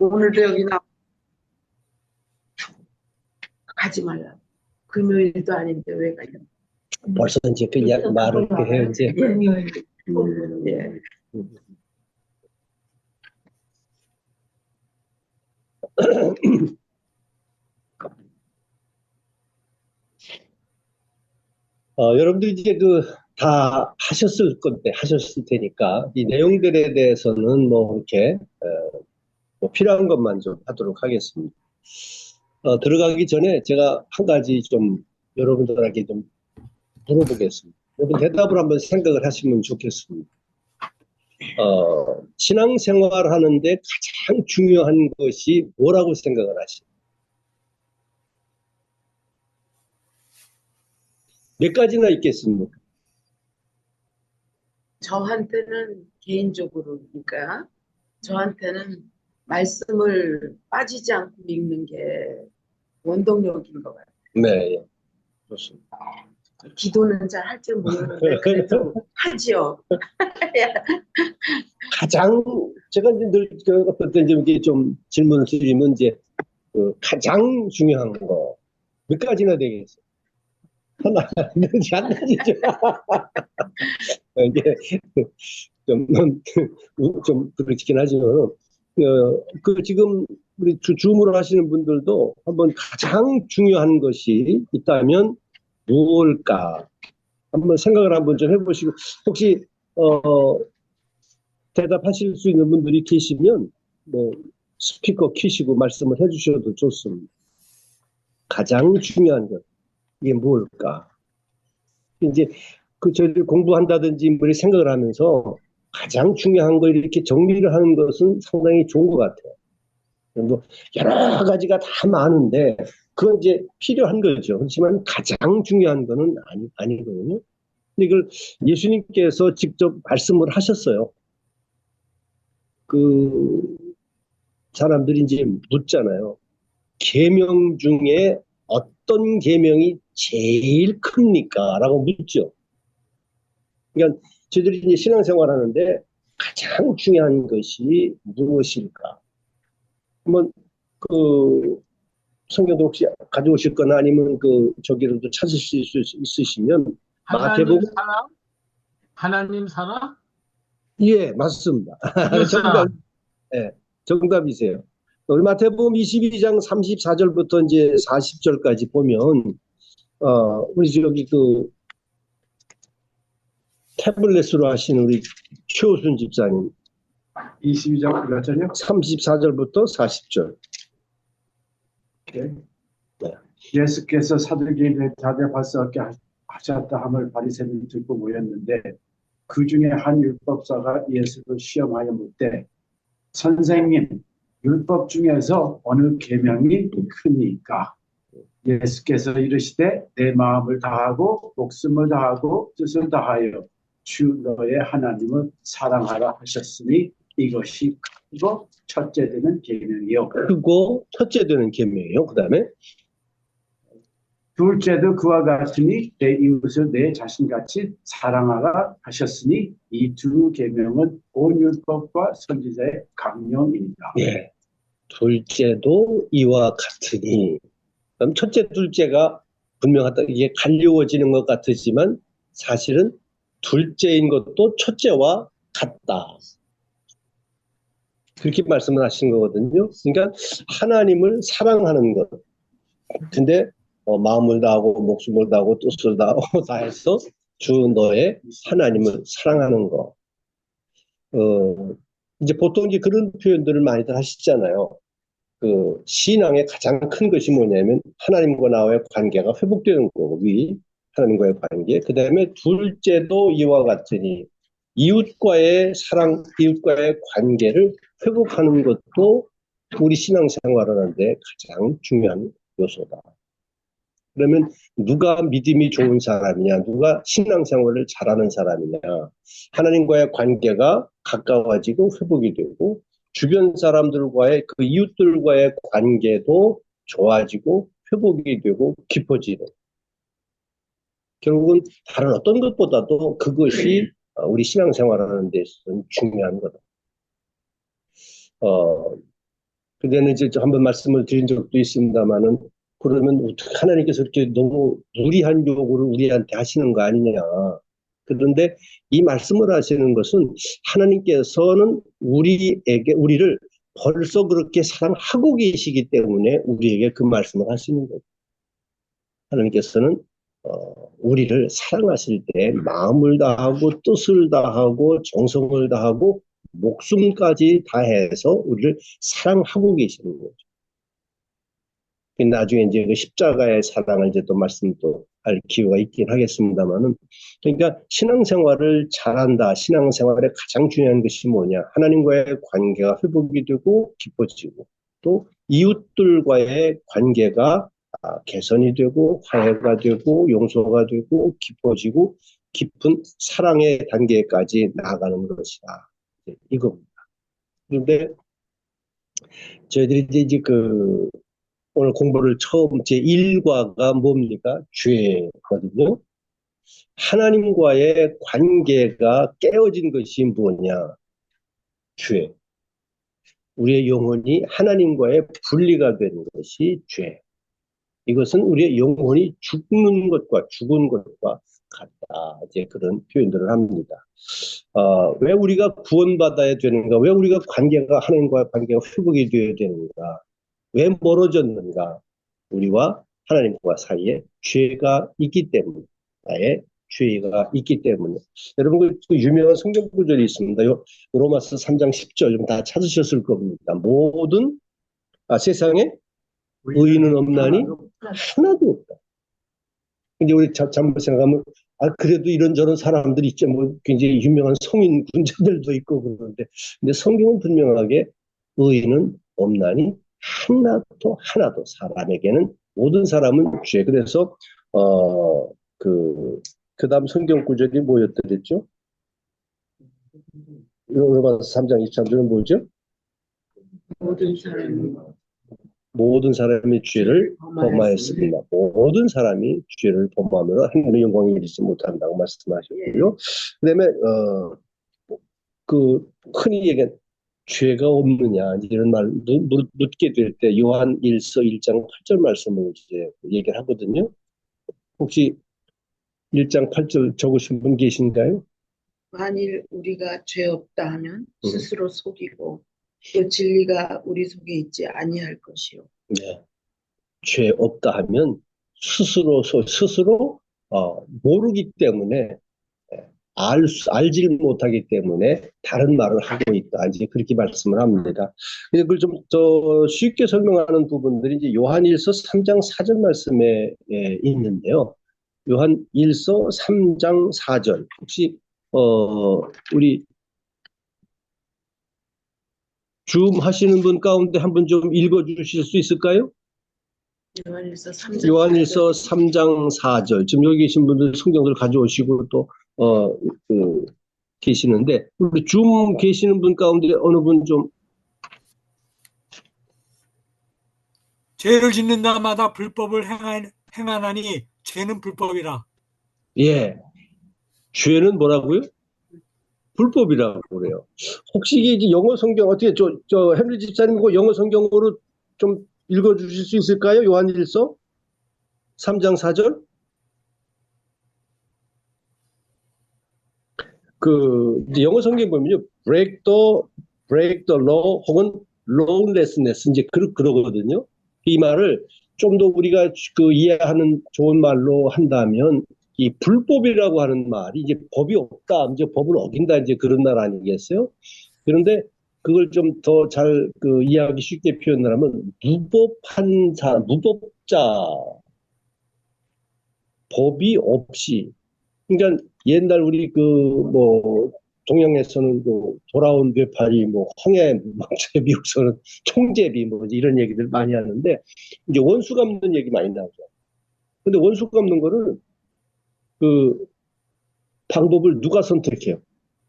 오늘도 여기 가지 말라. 금요일도 아닌데 왜 가냐. 벌써 이제 그 말을 이렇게 해요, 이제. 예. 여러분들이 이제 다 하셨을 테니까, 이 내용들에 대해서는 뭐, 이렇게, 뭐 필요한 것만 좀 하도록 하겠습니다. 들어가기 전에 제가 한 가지 좀 여러분들에게 좀 물어보겠습니다. 여러분 대답을 한번 생각을 하시면 좋겠습니다. 신앙생활 하는데 가장 중요한 것이 뭐라고 생각을 하십니까? 몇 가지나 있겠습니까? 저한테는 개인적으로, 그러니까 저한테는 말씀을 빠지지 않고 읽는 게 원동력인 것 같아요. 네, 예. 좋습니다. 기도는 잘 할 줄 모르는데 그래도 하지요. 가장 제가 이제 늘 어떤 때 이렇게 좀 질문을 드리면 이제 가장 중요한 거 몇 가지나 되겠어요? 하나, 늘지 안 되죠. 이게 좀 그렇긴 하지만 지금 우리 줌으로 하시는 분들도 한번 가장 중요한 것이 있다면 무엇일까 한번 생각을 한번 좀 해보시고 혹시 대답하실 수 있는 분들이 계시면 뭐 스피커 켜시고 말씀을 해주셔도 좋습니다. 가장 중요한 것 이게 뭘까? 이제 저희들 공부한다든지 뭐 생각을 하면서 가장 중요한 걸 이렇게 정리를 하는 것은 상당히 좋은 것 같아요. 뭐 여러 가지가 다 많은데 그건 이제 필요한 거죠. 그렇지만 가장 중요한 거는 아니거든요. 근데 이걸 예수님께서 직접 말씀을 하셨어요. 그 사람들이 이제 묻잖아요. 계명 중에 어떤 계명이 제일 큽니까? 라고 묻죠. 그러니까 저희들이 이제 신앙생활 하는데 가장 중요한 것이 무엇일까? 한번 성경도 혹시 가져오실 거나 아니면 저기로도 찾으실 수 있으시면 하나님 사랑? 하나님 사랑? 예, 맞습니다. 정답이세요. 우리 마태복음 22장 34절부터 이제 40절까지 보면 우리 저기 태블릿으로 하신 우리 최호순 집사님 22장 몇 절이요? 34절부터 40절. 네. 예수께서 사두개인들의 대답하사 얻게 하셨다 함을 바리새인들이 듣고 모였는데 그 중에 한 율법사가 예수를 시험하여 묻되 선생님 율법 중에서 어느 계명이 크니까? 예수께서 이르시되 내 마음을 다하고 목숨을 다하고 뜻을 다하여 주 너의 하나님을 사랑하라 하셨으니 이것이 크고 첫째 되는 계명이요. 크고 첫째 되는 계명이요. 그 다음에 둘째도 그와 같으니 내 이웃을 내 자신같이 사랑하라 하셨으니 이 두 계명은 온 율법과 선지자의 강령입니다. 예, 둘째도 이와 같으니 그럼 첫째 둘째가 분명하다. 이게 갈리워지는 것 같으지만 사실은 둘째인 것도 첫째와 같다. 그렇게 말씀을 하신 거거든요. 그러니까 하나님을 사랑하는 것. 근데 마음을 다하고 목숨을 다하고 뜻을 다하고 다해서 주 너의 하나님을 사랑하는 거. 이제 보통 이제 그런 표현들을 많이들 하시잖아요. 신앙의 가장 큰 것이 뭐냐면 하나님과 나와의 관계가 회복되는 거고, 하나님과의 관계. 그 다음에 둘째도 이와 같으니 이웃과의 사랑, 이웃과의 관계를 회복하는 것도 우리 신앙생활을 하는데 가장 중요한 요소다. 그러면 누가 믿음이 좋은 사람이냐, 누가 신앙생활을 잘하는 사람이냐, 하나님과의 관계가 가까워지고 회복이 되고 주변 사람들과의 이웃들과의 관계도 좋아지고 회복이 되고 깊어지는, 결국은 다른 어떤 것보다도 그것이 우리 신앙생활을 하는 데 있어서는 중요한 거다. 그때는 이제 한번 말씀을 드린 적도 있습니다만은 그러면 어떻게 하나님께서 이렇게 너무 무리한 요구를 우리한테 하시는 거 아니냐. 그런데 이 말씀을 하시는 것은 하나님께서는 우리를 벌써 그렇게 사랑하고 계시기 때문에 우리에게 그 말씀을 하시는 거예요. 하나님께서는 우리를 사랑하실 때 마음을 다하고 뜻을 다하고 정성을 다하고 목숨까지 다해서 우리를 사랑하고 계시는 거죠. 나중에 이제 그 십자가의 사랑을 이제 또 말씀 또 할 기회가 있긴 하겠습니다만은, 그러니까 신앙생활을 잘한다. 신앙생활의 가장 중요한 것이 뭐냐? 하나님과의 관계가 회복이 되고 깊어지고, 또 이웃들과의 관계가 개선이 되고 화해가 되고 용서가 되고 깊어지고 깊은 사랑의 단계까지 나아가는 것이다. 이겁니다. 그런데 저희들이 이제 오늘 공부를 처음 제1과가 뭡니까? 죄거든요. 하나님과의 관계가 깨어진 것이 뭐냐? 죄. 우리의 영혼이 하나님과의 분리가 되는 것이 죄. 이것은 우리의 영혼이 죽는 것과 죽은 것과 같다. 이제 그런 표현들을 합니다. 왜 우리가 구원받아야 되는가? 왜 우리가 하나님과의 관계가 회복이 되어야 되는가? 왜 멀어졌는가? 우리와 하나님과 사이에 죄가 있기 때문에, 나의 죄가 있기 때문에. 여러분, 그 유명한 성경 구절이 있습니다. 로마서 3장 10절 다 찾으셨을 겁니다. 세상에 의인은 없나니 하나도 없다. 근데 우리 잘못 생각하면, 그래도 이런저런 사람들이 있죠. 뭐, 굉장히 유명한 성인 군자들도 있고 그러는데, 근데 성경은 분명하게 의인은 없나니 하나도 사람에게는 모든 사람은 죄. 그래서, 그 다음 성경 구절이 뭐였더랬죠? 로마서 3장 23절은 뭐죠? 모든 사람이 죄를 범하였습니다. 모든 사람이 죄를 범하며 하나님의 영광에 이르지 못한다고 말씀하셨고요. 그다음에 흔히 얘기한 죄가 없느냐 이런 말 묻게 될 때 요한 1서 1장 8절 말씀을 이제 얘기를 하거든요. 혹시 1장 8절 적으신 분 계신가요? 만일 우리가 죄 없다 하면 스스로 속이고 또 진리가 우리 속에 있지 아니할 것이요. 네. 죄 없다 하면 스스로 모르기 때문에 알지를 못하기 때문에 다른 말을 하고 있다. 이제 그렇게 말씀을 합니다. 근데 그걸 좀 더 쉽게 설명하는 부분들이 이제 요한일서 3장 4절 말씀에 있는데요. 요한일서 3장 4절 혹시 우리 줌 하시는 분 가운데 한번 좀 읽어 주실 수 있을까요? 요한일서 3장 4절. 지금 여기 계신 분들 성경을 가져오시고 또 계시는데 우리 줌 계시는 분 가운데 어느 분 좀 죄를 짓는 자마다 불법을 행하나니 죄는 불법이라. 예. 죄는 뭐라고요? 불법이라고 그래요. 혹시 이게 영어 성경 어떻게 햄리 집사님 그 영어 성경으로 좀 읽어 주실 수 있을까요? 요한일서 3장 4절. 이제 영어 성경 보면요. break the law 혹은 lawlessness 이제 그러거든요. 이 말을 좀 더 우리가 이해하는 좋은 말로 한다면 이 불법이라고 하는 말이 이제 법이 없다, 이제 법을 어긴다, 이제 그런 말 아니겠어요? 그런데 그걸 좀 더 잘 이해하기 쉽게 표현을 하면 무법한 사람, 무법자, 법이 없이. 그러니까 옛날 우리 동양에서는 돌아온 뇌파리, 홍해, 미국에서는 총제비, 이런 얘기들 많이 하는데, 이제 원수 갚는 얘기 많이 나오죠. 근데 원수 갚는 거를, 방법을 누가 선택해요?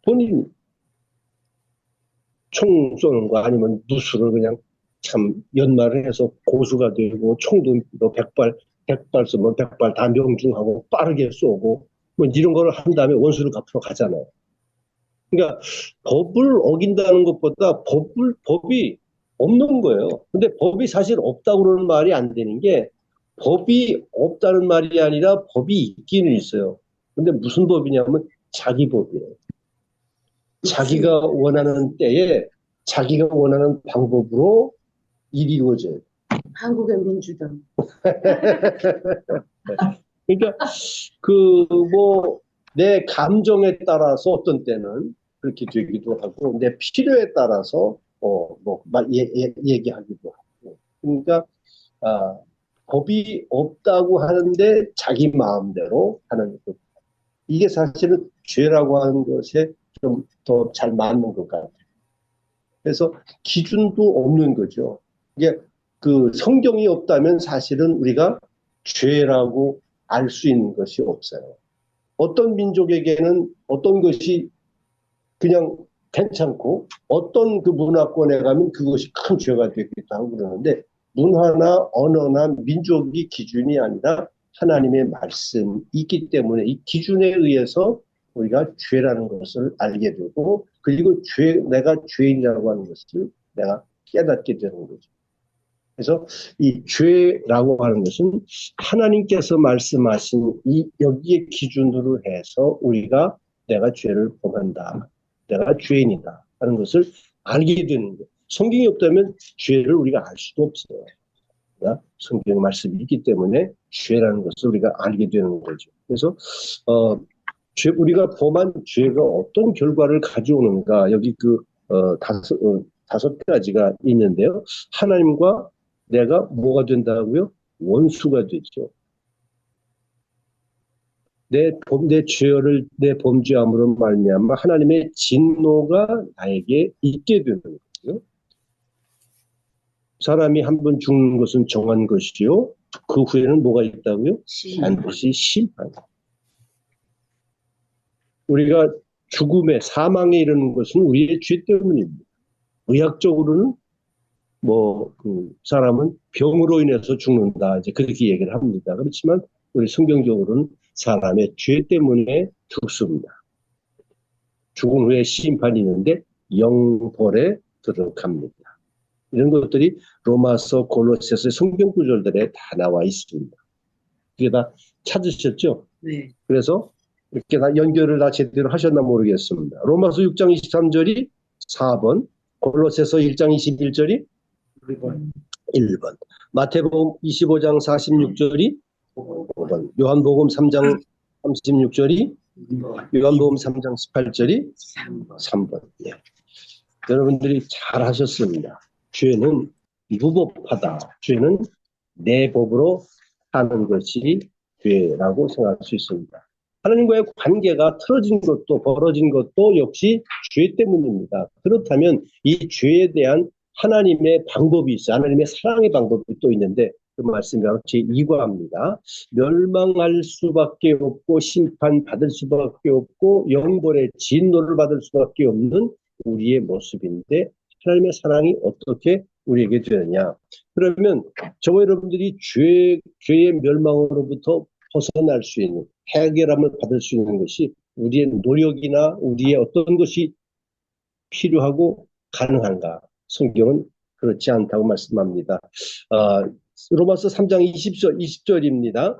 본인이. 총 쏘는 거 아니면 누수를 그냥 참 연말을 해서 고수가 되고, 총도 100발 쏘면 100발 다 명중하고 빠르게 쏘고, 이런 거를 한 다음에 원수를 갚으러 가잖아요. 그러니까 법을 어긴다는 것보다 법이 없는 거예요. 근데 법이 사실 없다고 그러는 말이 안 되는 게 법이 없다는 말이 아니라 법이 있기는 있어요. 근데 무슨 법이냐면 자기 법이에요. 자기가 원하는 때에 자기가 원하는 방법으로 일이 이루어져요. 한국의 민주당. 그러니까 내 감정에 따라서 어떤 때는 그렇게 되기도 하고 내 필요에 따라서 얘기하기도 하고. 그러니까 법이 없다고 하는데 자기 마음대로 하는 것. 이게 사실은 죄라고 하는 것에 좀 더 잘 맞는 것 같아요. 그래서 기준도 없는 거죠. 이게 성경이 없다면 사실은 우리가 죄라고 알 수 있는 것이 없어요. 어떤 민족에게는 어떤 것이 그냥 괜찮고 어떤 그 문화권에 가면 그것이 큰 죄가 되기도 하고 그러는데 문화나 언어나 민족이 기준이 아니라 하나님의 말씀이 있기 때문에 이 기준에 의해서 우리가 죄라는 것을 알게 되고 그리고 내가 죄인이라고 하는 것을 내가 깨닫게 되는 거죠. 그래서 이 죄라고 하는 것은 하나님께서 말씀하신 여기에 기준으로 해서 우리가 내가 죄를 범한다. 내가 죄인이다 하는 것을 알게 되는 거예요. 성경이 없다면 죄를 우리가 알 수도 없어요. 그러니까 성경의 말씀이 있기 때문에 죄라는 것을 우리가 알게 되는 거죠. 그래서 우리가 범한 죄가 어떤 결과를 가져오는가 여기 다섯 가지가 있는데요. 하나님과 내가 뭐가 된다고요? 원수가 되죠. 내 범죄함으로 말미암아 하나님의 진노가 나에게 있게 되는 거죠. 사람이 한 번 죽는 것은 정한 것이요. 그 후에는 뭐가 있다고요? 반드시 심판. 우리가 사망에 이르는 것은 우리의 죄 때문입니다. 의학적으로는 사람은 병으로 인해서 죽는다. 이제 그렇게 얘기를 합니다. 그렇지만 우리 성경적으로는 사람의 죄 때문에 죽습니다. 죽은 후에 심판이 있는데 영벌에 들어갑니다. 이런 것들이 로마서, 골로새서 성경 구절들에 다 나와 있습니다. 그게 다 찾으셨죠? 네. 그래서 이렇게 다 연결을 다 제대로 하셨나 모르겠습니다. 로마서 6장 23절이 4번, 골로새서 1장 21절이 1번, 마태복음 25장 46절이 5번, 요한복음 3장 36절이 요한복음 3장 18절이 3번. 예. 여러분들이 잘 하셨습니다. 죄는 무법하다. 죄는 내 법으로 하는 것이 죄라고 생각할 수 있습니다. 하나님과의 관계가 틀어진 것도 벌어진 것도 역시 죄 때문입니다. 그렇다면 이 죄에 대한 하나님의 방법이 있어요. 하나님의 사랑의 방법이 또 있는데 그 말씀이 바로 제2과입니다. 멸망할 수밖에 없고 심판받을 수밖에 없고 영벌의 진노를 받을 수밖에 없는 우리의 모습인데 하나님의 사랑이 어떻게 우리에게 되느냐. 그러면 저와 여러분들이 죄의 멸망으로부터 벗어날 수 있는 해결함을 받을 수 있는 것이 우리의 노력이나 우리의 어떤 것이 필요하고 가능한가. 성경은 그렇지 않다고 말씀합니다. 로마서 3장 20절입니다.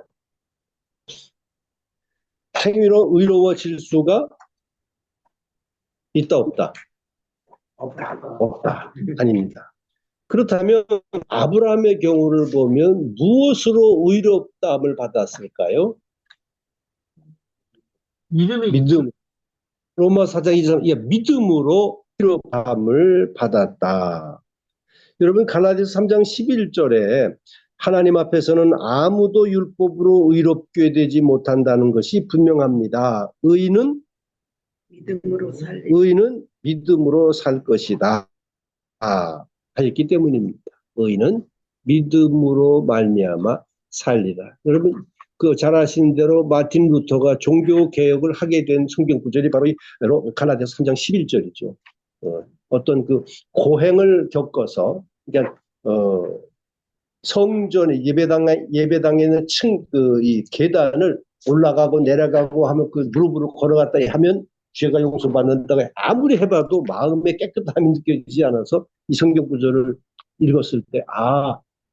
행위로 의로워질 수가 있다 없다? 없다. 아닙니다. 그렇다면 아브라함의 경우를 보면 무엇으로 의롭다함을 받았을까요? 믿음. 로마 4장 23절 믿음으로 의롭다함을 받았다. 여러분 갈라디아서 3장 11절에 하나님 앞에서는 아무도 율법으로 의롭게 되지 못한다는 것이 분명합니다. 의인은 믿음으로 살 것이다. 하였기 때문입니다. 의인은 믿음으로 말미암아 살리라. 여러분 잘 아시는 대로 마틴 루터가 종교 개혁을 하게 된 성경 구절이 바로 이 갈라디아서 3장 11절이죠. 어떤 고행을 겪어서 그러니까 성전의 예배당에는 이 계단을 올라가고 내려가고 하면 무릎으로 걸어갔다 하면 죄가 용서받는다고 아무리 해봐도 마음의 깨끗함이 느껴지지 않아서 이 성경 구절을 읽었을 때,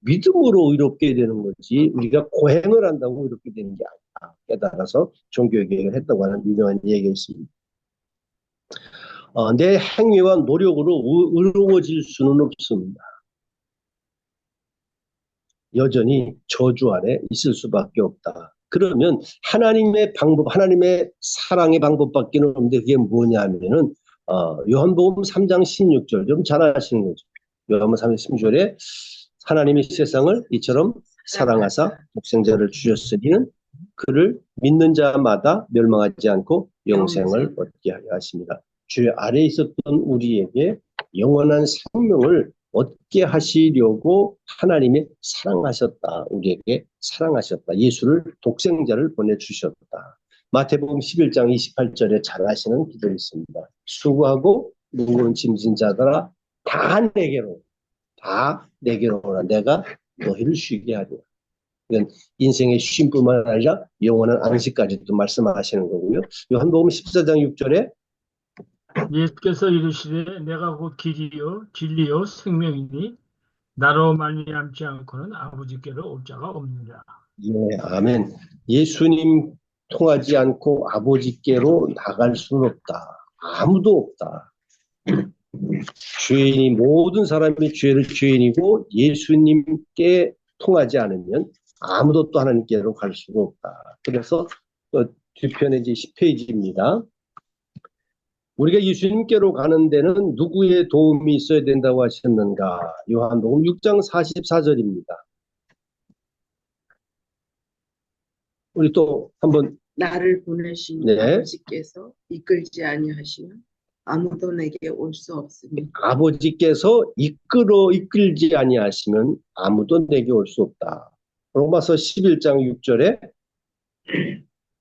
믿음으로 의롭게 되는 거지, 우리가 고행을 한다고 의롭게 되는 게 아니다. 깨달아서 종교개혁을 했다고 하는 유명한 얘기가 있습니다. 내 행위와 노력으로 의로워질 수는 없습니다. 여전히 저주 아래 있을 수밖에 없다. 그러면 하나님의 방법, 하나님의 사랑의 방법밖에 없는데 그게 뭐냐면은 요한복음 3장 16절 좀 잘 아시는 거죠. 요한복음 3장 16절에 하나님이 세상을 이처럼 사랑하사 독생자를 주셨으니는 그를 믿는 자마다 멸망하지 않고 영생을 얻게 하려 하십니다. 주 아래에 있었던 우리에게 영원한 생명을 얻게 하시려고 하나님이 사랑하셨다. 우리에게 사랑하셨다. 예수를 독생자를 보내주셨다. 마태복음 11장 28절에 잘 아시는 기도 있습니다. 수고하고 무거운 짐진 자들아 다 내게로 오라. 내가 너희를 쉬게 하리라. 이건 인생의 쉼뿐만 아니라 영원한 안식까지도 말씀하시는 거고요. 요한복음 14장 6절에 예수께서 이르시되 내가 곧 길이요 진리요 생명이니 나로 말미암지 않고는 아버지께로 올 자가 없느니라. 예, 아멘. 예수님 통하지 않고 아버지께로 나갈 수는 없다. 아무도 없다. 죄인이 모든 사람이 죄인이고 예수님께 통하지 않으면 아무도 또 하나님께로 갈 수가 없다. 그래서 뒤편에 이제 10페이지입니다. 우리가 예수님께로 가는 데는 누구의 도움이 있어야 된다고 하셨는가? 요한복음 6장 44절입니다. 우리 또 한번 나를 보내신 네. 아버지께서 이끌지 아니하시면 아무도 내게 올 수 없으니 아버지께서 이끌지 아니하시면 아무도 내게 올 수 없다. 로마서 11장 6절에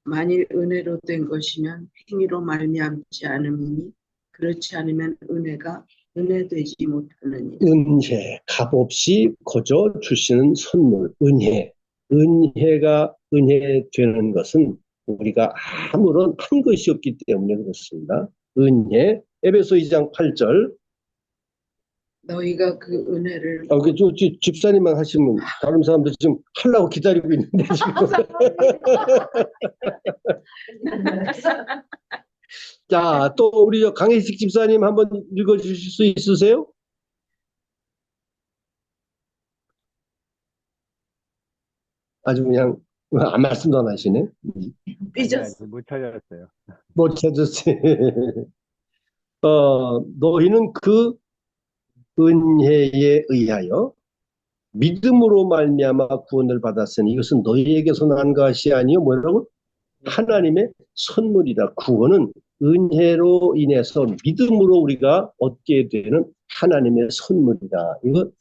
만일 은혜로 된 것이면 행위로 말미암지 않음이니 그렇지 않으면 은혜가 은혜되지 못하느니라. 은혜, 값없이 거저 주시는 선물, 은혜가 은혜 되는 것은 우리가 아무런 한 것이 없기 때문에 그렇습니다. 은혜, 에베소 2장 8절. 너희가 그 은혜를 집사님만 하시면 다른 사람들 지금 하려고 기다리고 있는데 지금. 자, 또 우리 강혜식 집사님 한번 읽어주실 수 있으세요? 아주 그냥 아무 말씀도 안 하시네. 삐졌어. 못 찾았어요. 못 찾았지. 너희는 그 은혜에 의하여 믿음으로 말미암아 구원을 받았으니 이것은 너희에게서 난 것이 아니요 뭐라고? 하나님의 선물이다. 구원은 은혜로 인해서 믿음으로 우리가 얻게 되는 하나님의 선물이다. 이거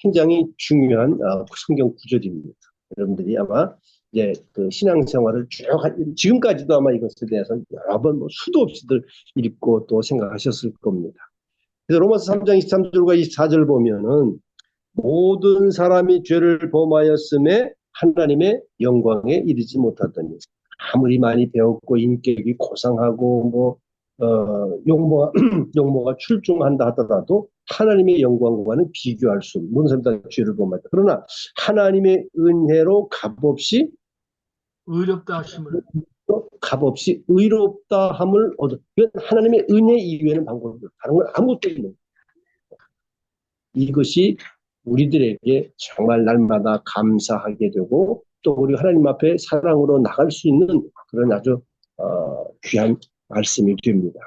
굉장히 중요한 성경 구절입니다. 여러분들이 아마 이제 그 신앙생활을 쭉 지금까지도 아마 이것에 대해서 여러 번 수도 없이들 읽고 또 생각하셨을 겁니다. 그래서 로마서 3장 23절과 24절 보면은 모든 사람이 죄를 범하였음에 하나님의 영광에 이르지 못하더니 아무리 많이 배웠고 인격이 고상하고 용모가 출중한다 하더라도 하나님의 영광과는 비교할 수 없는 모든 사람이 다 죄를 범하다. 그러나 하나님의 은혜로 값없이 의롭다 하심을 값없이 의롭다 함을 얻어. 이건 하나님의 은혜 이외에는 방법이 없다. 다른 건 아무것도 없는. 이것이 우리들에게 정말 날마다 감사하게 되고 또 우리 하나님 앞에 사랑으로 나갈 수 있는 그런 아주 귀한 말씀이 됩니다.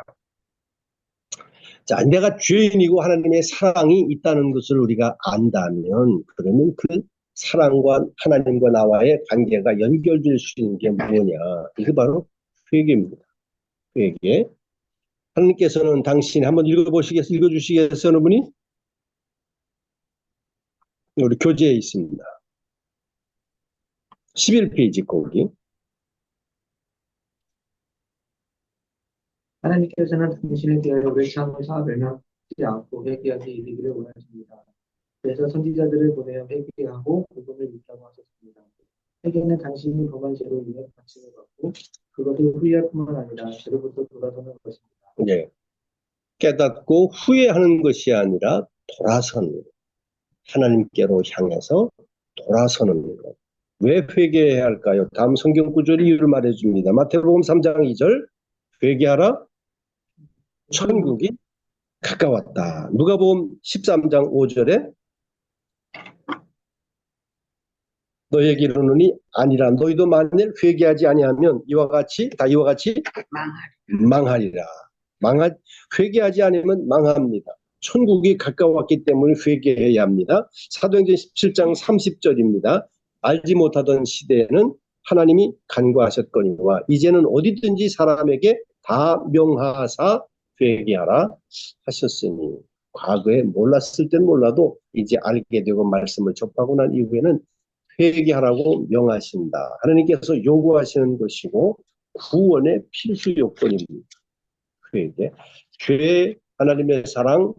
자, 내가 죄인이고 하나님의 사랑이 있다는 것을 우리가 안다면 그러면 그 사랑과 하나님과 나와의 관계가 연결될 수 있는 게 뭐냐? 이게 바로 회개입니다. 회개. 하나님께서는 당신이 한번 읽어주시겠어요, 여러분이? 우리 교재에 있습니다. 11페이지 거기. 하나님께서는 당신을 대하여 외참을 사하지 않고 회개하게 이르기를 원하십니다. 그래서 선지자들을 보내어 회개하고 복음을 믿라고 하셨습니다. 회개는 당신이 범한 죄로 인해 벌침을 받고 그것을 후회할 뿐만 아니라 죄로부터 돌아서는 것입니다. 네. 깨닫고 후회하는 것이 아니라 돌아서는. 하나님께로 향해서 돌아서는 것. 왜 회개해야 할까요? 다음 성경 구절이 이유를 말해줍니다. 마태복음 3장 2절 회개하라 천국이 가까웠다. 누가복음 13장 5절에 너희에게 이르노니 아니라 너희도 만일 회개하지 아니하면 이와 같이 망하리라. 회개하지 않으면 망합니다. 천국이 가까웠기 때문에 회개해야 합니다. 사도행전 17장 30절입니다. 알지 못하던 시대에는 하나님이 간구하셨거니와 이제는 어디든지 사람에게 다 명하사 회개하라 하셨으니 과거에 몰랐을 땐 몰라도 이제 알게 되고 말씀을 접하고 난 이후에는 회개하라고 명하신다. 하나님께서 요구하시는 것이고 구원의 필수 요건입니다. 회개. 죄, 하나님의 사랑,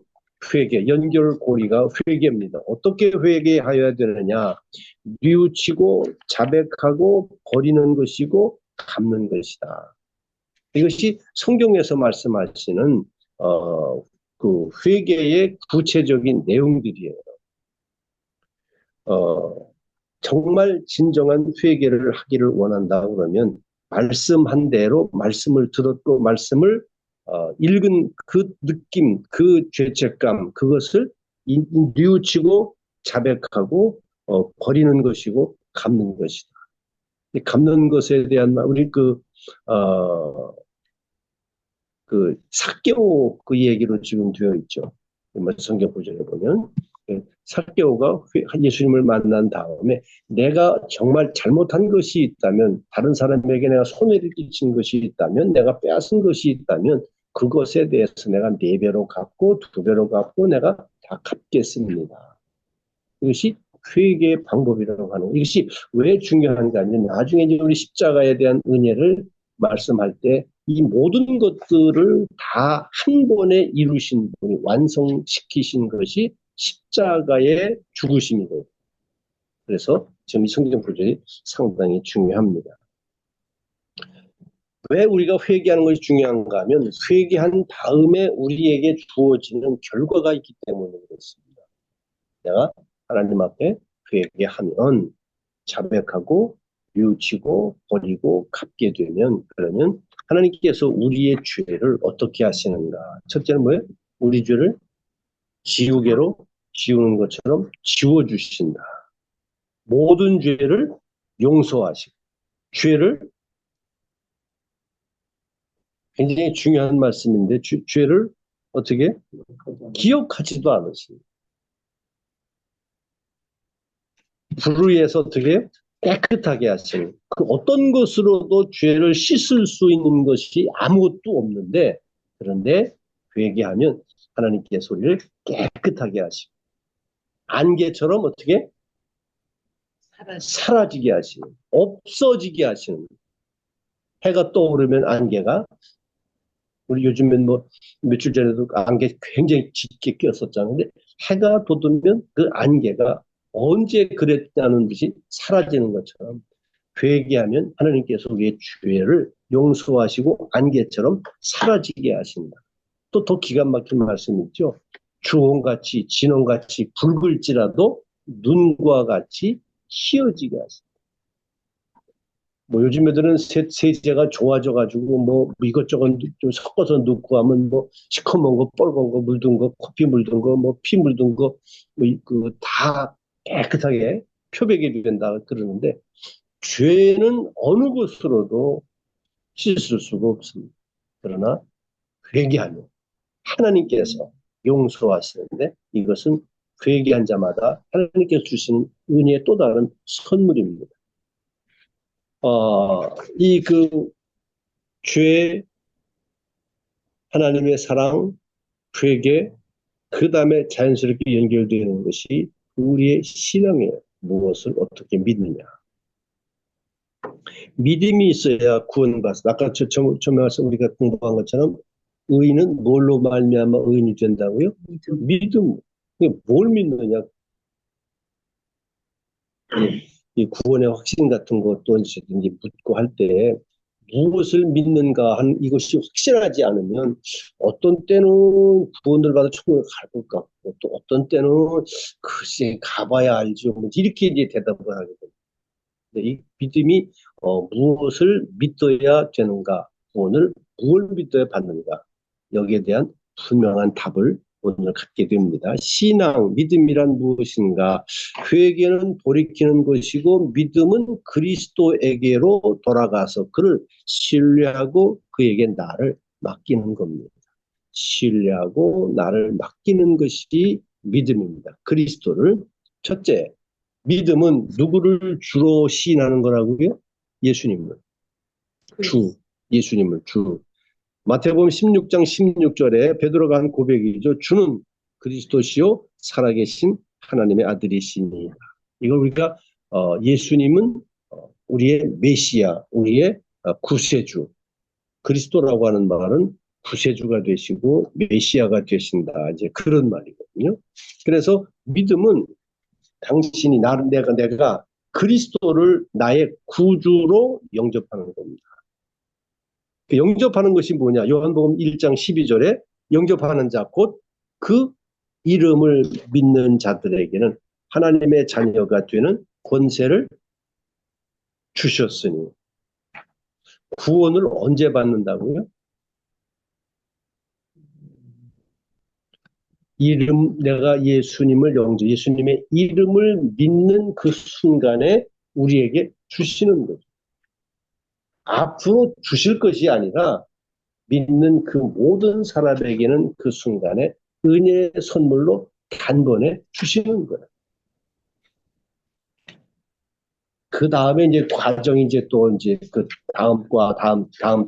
회개, 연결고리가 회개입니다. 어떻게 회개하여야 되느냐? 뉘우치고 자백하고 버리는 것이고 갚는 것이다. 이것이 성경에서 말씀하시는 그 회개의 구체적인 내용들이에요. 정말 진정한 회개를 하기를 원한다 그러면 말씀한 대로 말씀을 들었고 말씀을 읽은 그 느낌, 그 죄책감, 그것을 뉘우치고 자백하고 버리는 것이고 갚는 것이다. 이 갚는 것에 대한 우리 그 삭개오 그 얘기로 지금 되어 있죠. 성경 구절에 보면 삭개오가 예수님을 만난 다음에 내가 정말 잘못한 것이 있다면 다른 사람에게 내가 손해를 끼친 것이 있다면 내가 빼앗은 것이 있다면 그것에 대해서 내가 4배로 갚고 2배로 갚고 내가 다 갚겠습니다. 이것이 회개의 방법이라고 하는 거. 이것이 왜 중요한가 하면 나중에 이제 우리 십자가에 대한 은혜를 말씀할 때 이 모든 것들을 다 한 번에 이루신 분이 완성시키신 것이 십자가의 죽으심이거든요. 그래서 지금 이 성경 구절이 상당히 중요합니다. 왜 우리가 회개하는 것이 중요한가 하면 회개한 다음에 우리에게 주어지는 결과가 있기 때문에 그렇습니다. 내가 하나님 앞에 회개하면 자백하고 뉘우치고 버리고 갚게 되면 그러면 하나님께서 우리의 죄를 어떻게 하시는가? 첫째는 뭐예요? 우리 죄를 지우개로 지우는 것처럼 지워주신다. 모든 죄를 용서하시고 죄를 굉장히 중요한 말씀인데 죄를 어떻게 기억하지도 않으십니다. 불의해서 어떻게 깨끗하게 하시는 그 어떤 것으로도 죄를 씻을 수 있는 것이 아무것도 없는데 그런데 회개하면 하나님께서 우리를 깨끗하게 하시고 안개처럼 어떻게 사라지게 하시는 없어지게 하시는 해가 떠오르면 안개가 우리 요즘엔 뭐 며칠 전에도 안개 굉장히 짙게 꼈었잖아요. 근데 해가 돋으면 그 안개가 언제 그랬다는 듯이 사라지는 것처럼 회개하면 하나님께서 우리의 죄를 용서하시고 안개처럼 사라지게 하신다. 또 더 기가 막힌 말씀이 있죠. 주홍같이 진홍같이 붉을지라도 눈과 같이 희어지게 하신다. 뭐 요즘 애들은 세제가 좋아져가지고 뭐 이것저것 좀 섞어서 넣고 하면 뭐 시커먼 거, 빨간 거, 물든 거, 커피 물든 거, 뭐 피 물든 거, 뭐 그 다 깨끗하게 표백이 된다 그러는데 죄는 어느 것으로도 씻을 수가 없습니다. 그러나 회개하면 하나님께서 용서하시는데 이것은 회개한 자마다 하나님께서 주시는 은혜의 또 다른 선물입니다. 이 죄, 하나님의 사랑, 회개, 그 다음에 자연스럽게 연결되는 것이 우리의 신앙이에요. 무엇을 어떻게 믿느냐. 믿음이 있어야 구원받습니다. 아까 처음에 우리가 공부한 것처럼 의인은 뭘로 말미암아 의인이 된다고요? 믿음. 뭘 믿느냐. 이 구원의 확신 같은 것도 이제 묻고 할 때 무엇을 믿는가 하는 이것이 확실하지 않으면 어떤 때는 구원을 받아 천국에 갈 것 같고 또 어떤 때는 글쎄 가봐야 알죠. 뭐 이렇게 이제 대답을 하게 됩니다. 이 믿음이 무엇을 믿어야 되는가, 구원을 무엇을 믿어야 받는가, 여기에 대한 분명한 답을 오늘 갖게 됩니다. 신앙, 믿음이란 무엇인가? 회개는 돌이키는 것이고 믿음은 그리스도에게로 돌아가서 그를 신뢰하고 그에게 나를 맡기는 겁니다. 신뢰하고 나를 맡기는 것이 믿음입니다. 그리스도를. 첫째, 믿음은 누구를 주로 시인하는 거라고요? 예수님을. 예수님을 주. 마태복음 16장 16절에 베드로가 한 고백이죠. 주는 그리스도시요 살아계신 하나님의 아들이시니. 이걸 우리가 예수님은 우리의 메시아, 우리의 구세주. 그리스도라고 하는 말은 구세주가 되시고 메시아가 되신다. 이제 그런 말이거든요. 그래서 믿음은 당신이 내가 그리스도를 나의 구주로 영접하는 겁니다. 그 영접하는 것이 뭐냐? 요한복음 1장 12절에 영접하는 자 곧 그 이름을 믿는 자들에게는 하나님의 자녀가 되는 권세를 주셨으니. 구원을 언제 받는다고요? 내가 예수님의 이름을 믿는 그 순간에 우리에게 주시는 거죠. 앞으로 주실 것이 아니라 믿는 그 모든 사람에게는 그 순간에 은혜의 선물로 단번에 주시는 거예요. 그 다음에 이제 과정이 이제 또 이제 그 다음